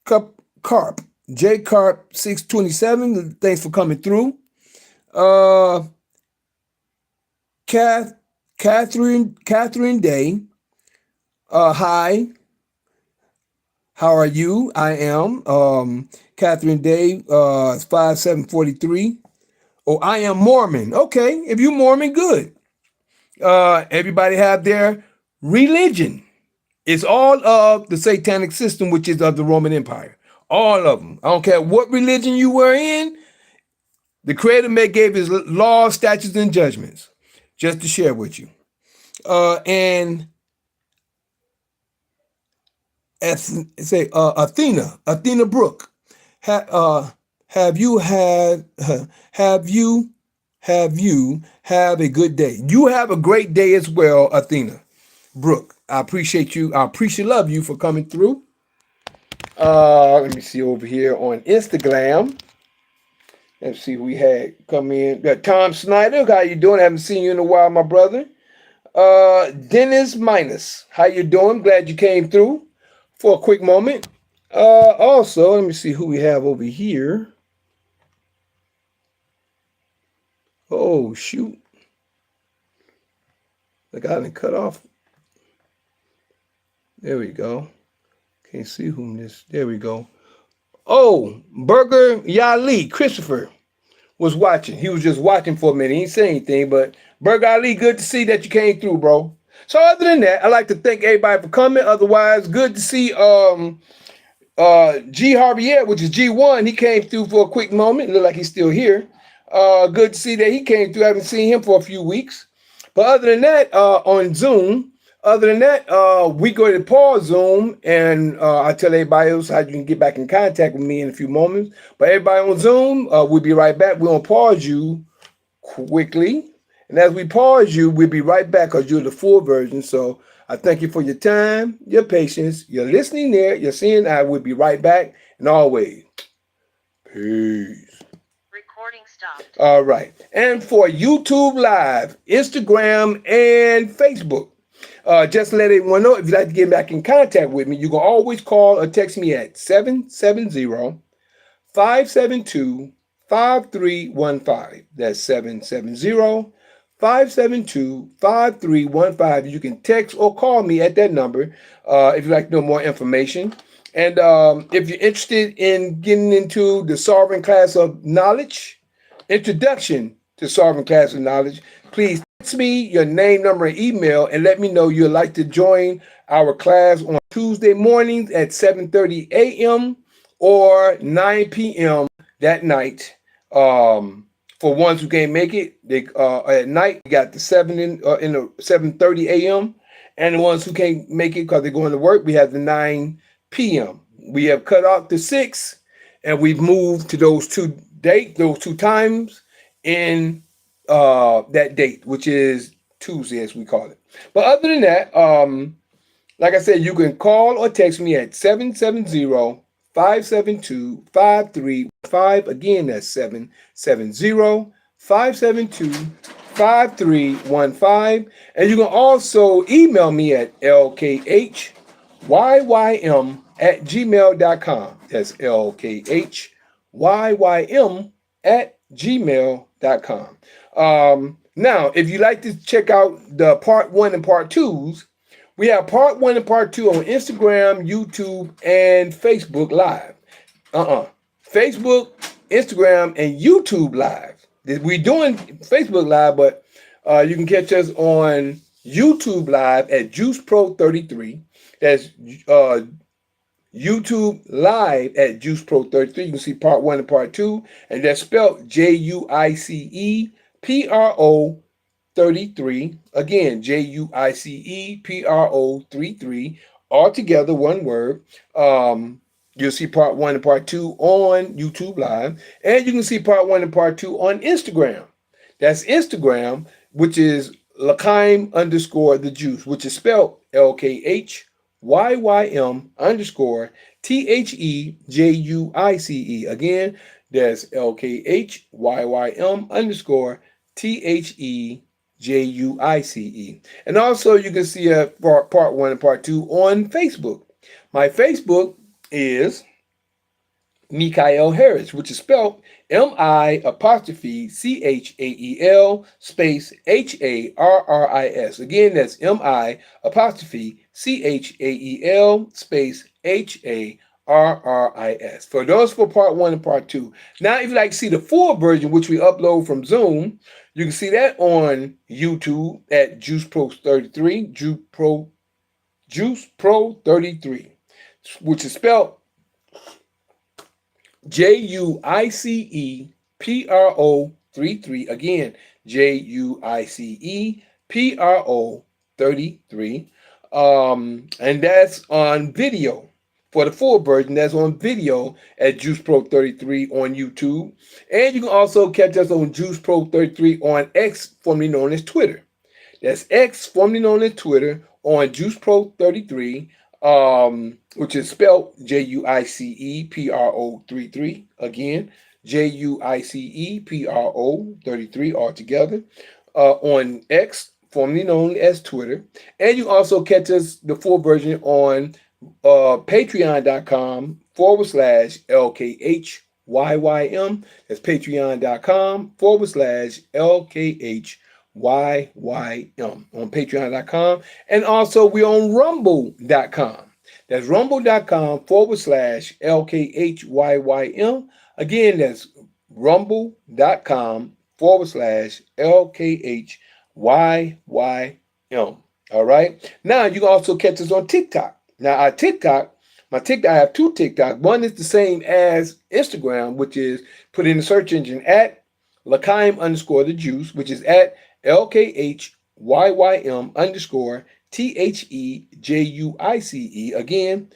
Carp. J Carp 627. Thanks for coming through. Uh, Catherine Day. Hi. How are you? I am. Catherine Day. It's 5743. Oh, I am Mormon. Okay, if you Mormon, good. Everybody have their religion. It's all of the satanic system, which is of the Roman Empire. All of them. I don't care what religion you were in. The Creator gave his laws, statutes, and judgments. Just to share with you. And Athena Brooke. Have you have a good day? You have a great day as well, Athena Brooke. I appreciate you. Love you for coming through. Let me see over here on Instagram. Let's see who we had come in. Got Tom Snyder. How you doing? I haven't seen you in a while, my brother. Dennis Minus. How you doing? Glad you came through for a quick moment. Also, let me see who we have over here. Oh, shoot. I got it cut off. There we go. Can't see whom this. There we go. Oh, Burger Yali, Christopher was watching. He was just watching for a minute. He didn't say anything, but Burger Ali, good to see that you came through, bro. So other than that, I'd like to thank everybody for coming. Otherwise, good to see G. Javier, which is G1. He came through for a quick moment. Look like he's still here. Good to see that he came through. I haven't seen him for a few weeks. But other than that, on Zoom, we go to pause Zoom, and I tell everybody else how you can get back in contact with me in a few moments. But everybody on Zoom, we'll be right back. We're going to pause you quickly. And as we pause you, we'll be right back because you're the full version. So I thank you for your time, your patience, your listening there, your seeing. I will be right back. And always, peace. Recording stopped. All right. And for YouTube Live, Instagram, and Facebook, just let everyone know, if you'd like to get back in contact with me, you can always call or text me at 770-572-5315. That's 770-572-5315. You can text or call me at that number if you'd like to know more information. And if you're interested in getting into the Sovereign Class of Knowledge, Introduction to Sovereign Class of Knowledge, please text me your name, number, and email, and let me know you'd like to join our class on Tuesday mornings at 7:30 a.m. or 9 p.m. that night. For ones who can't make it, they at night we got the 7:30 a.m. and the ones who can't make it because they're going to work, we have the 9 p.m. We have cut off the 6, and we've moved to those two times in that date, which is Tuesday, as we call it. But other than that, like I said, you can call or text me at 770-572-5315. Again, that's 770-572-5315. And you can also email me at lkhyym@gmail.com. That's lkhyym@gmail.com. Now, if you'd like to check out the part 1 and part 2s, we have part 1 and part 2 on Instagram, YouTube, and Facebook Live. Facebook, Instagram, and YouTube Live. We're doing Facebook Live, but you can catch us on YouTube Live at JuicePro33. That's YouTube Live at JuicePro33. You can see part 1 and part 2, and that's spelled JuicePro33. Again, JuicePro33. All together, one word. You'll see part 1 and part 2 on YouTube Live, and you can see part 1 and part 2 on Instagram. That's Instagram, which is L'chaim_the Juice, which is spelled LKHYYM_THEJUICE. Again, that's LKHYYM_THEJUICE. And also you can see part 1 and part 2 on Facebook. My Facebook is Mikael Harris, which is spelled M-I apostrophe C-H-A-E-L space H-A-R-R-I-S. Again, that's M-I apostrophe C-H-A-E-L space H-A-R-R-I-S. For those for part 1 and part 2. Now, if you'd like to see the full version, which we upload from Zoom, you can see that on YouTube at JuicePro33, JuicePro33, which is spelled JuicePro33. Again, JuicePro33. And that's on video. For the full version, that's on video at JuicePro33 on YouTube. And you can also catch us on JuicePro33 on X, formerly known as Twitter. That's X, formerly known as Twitter, on JuicePro33, which is spelled JuicePro33. Again, JuicePro33 altogether, on X, formerly known as Twitter. And you also catch us the full version on patreon.com/LKHYYM. That's patreon.com/LKHYYM on patreon.com. And also we're on rumble.com. That's rumble.com/LKHYYM. Again, that's rumble.com/LKHYYM. All right. Now you can also catch us on TikTok. Now my TikTok, I have 2 TikToks. One is the same as Instagram, which is put in the search engine at L'chaim_the Juice, which is at LKHYYM_THEJUICE. Again,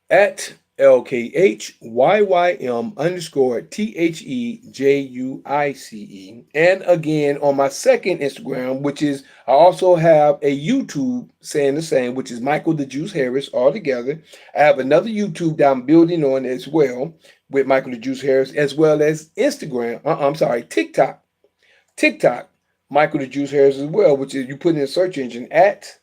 at LKHYYM_THEJUICE. And again, on my second Instagram, which is, I also have a YouTube saying the same, which is Michael the Juice Harris altogether. I have another YouTube that I'm building on as well with Michael the Juice Harris, as well as TikTok, Michael the Juice Harris as well, which is you put in the search engine at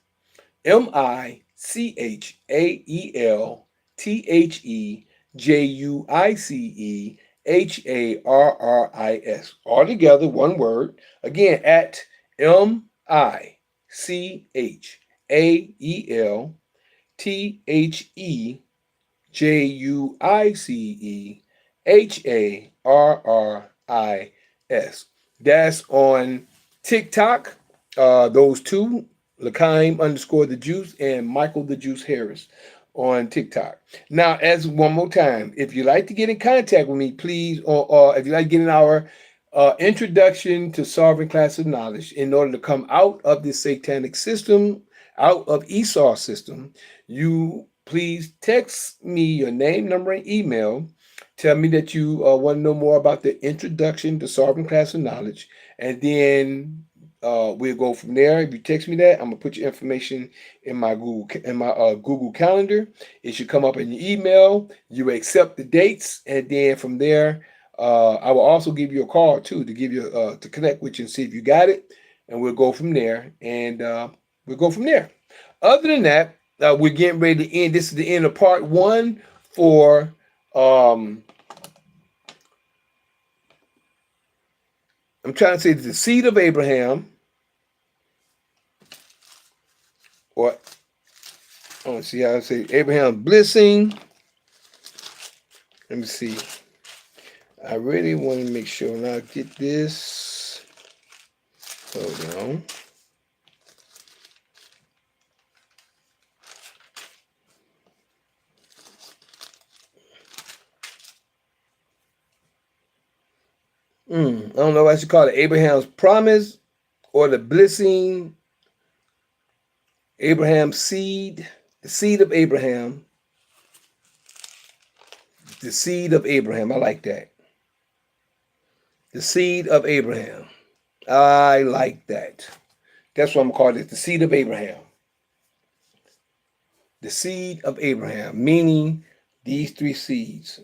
MICHAELTHEJUICEHARRIS. All together, one word. Again, at MICHAELTHEJUICEHARRIS. That's on TikTok. Those two, L'chaim_the Juice and Michael the Juice Harris on TikTok. Now, as one more time, if you'd like to get in contact with me, please, or if you'd like to get in our introduction to Sovereign Class of Knowledge in order to come out of this satanic system, out of Esau's system, you please text me your name, number, and email. Tell me that you want to know more about the introduction to Sovereign Class of Knowledge, and then we'll go from there. If you text me that, I'm gonna put your information in my Google Calendar. It should come up in your email. You accept the dates, and then from there, I will also give you a call too to give you to connect with you and see if you got it, and we'll go from there. And we'll go from there. Other than that, we're getting ready to end. This is the end of part 1 for. I'm trying to say the seed of Abraham, or I want to see how I say Abraham's blessing. Let me see. I really want to make sure when I get this. Hold on. I don't know what I should call it. Abraham's promise or the blessing. Abraham's seed. The seed of Abraham. The seed of Abraham. I like that. The seed of Abraham. I like that. That's what I'm calling it. The seed of Abraham. The seed of Abraham. Meaning these 3 seeds.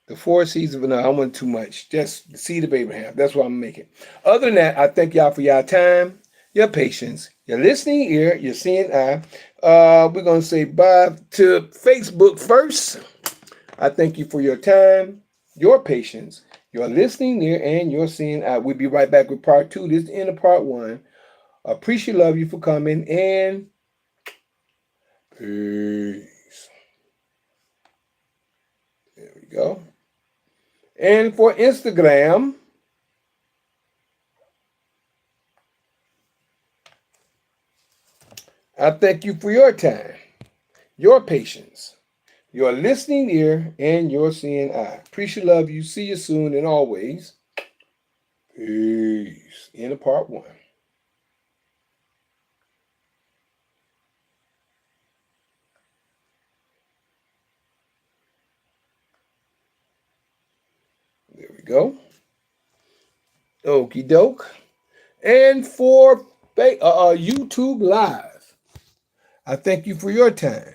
The 4 seeds of no, I want too much. Just the seed of Abraham. That's what I'm making. Other than that, I thank y'all for y'all time. your patience, your listening ear, your seeing eye. We're going to say bye to Facebook first. I thank you for your time, your patience, your listening ear, and your seeing eye. We'll be right back with part 2. This is the end of part 1. Appreciate love you for coming, and peace. There we go. And for Instagram, I thank you for your time, your patience, your listening ear, and your seeing eye. Appreciate love you. See you soon, and always, peace. End of part 1. There we go. Okie doke. And for YouTube Live, I thank you for your time,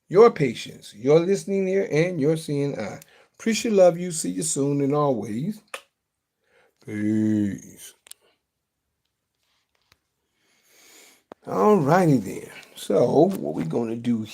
your patience, your listening ear, and your seeing eye. Appreciate love you. See you soon, and always, peace. All righty then. So what we're going to do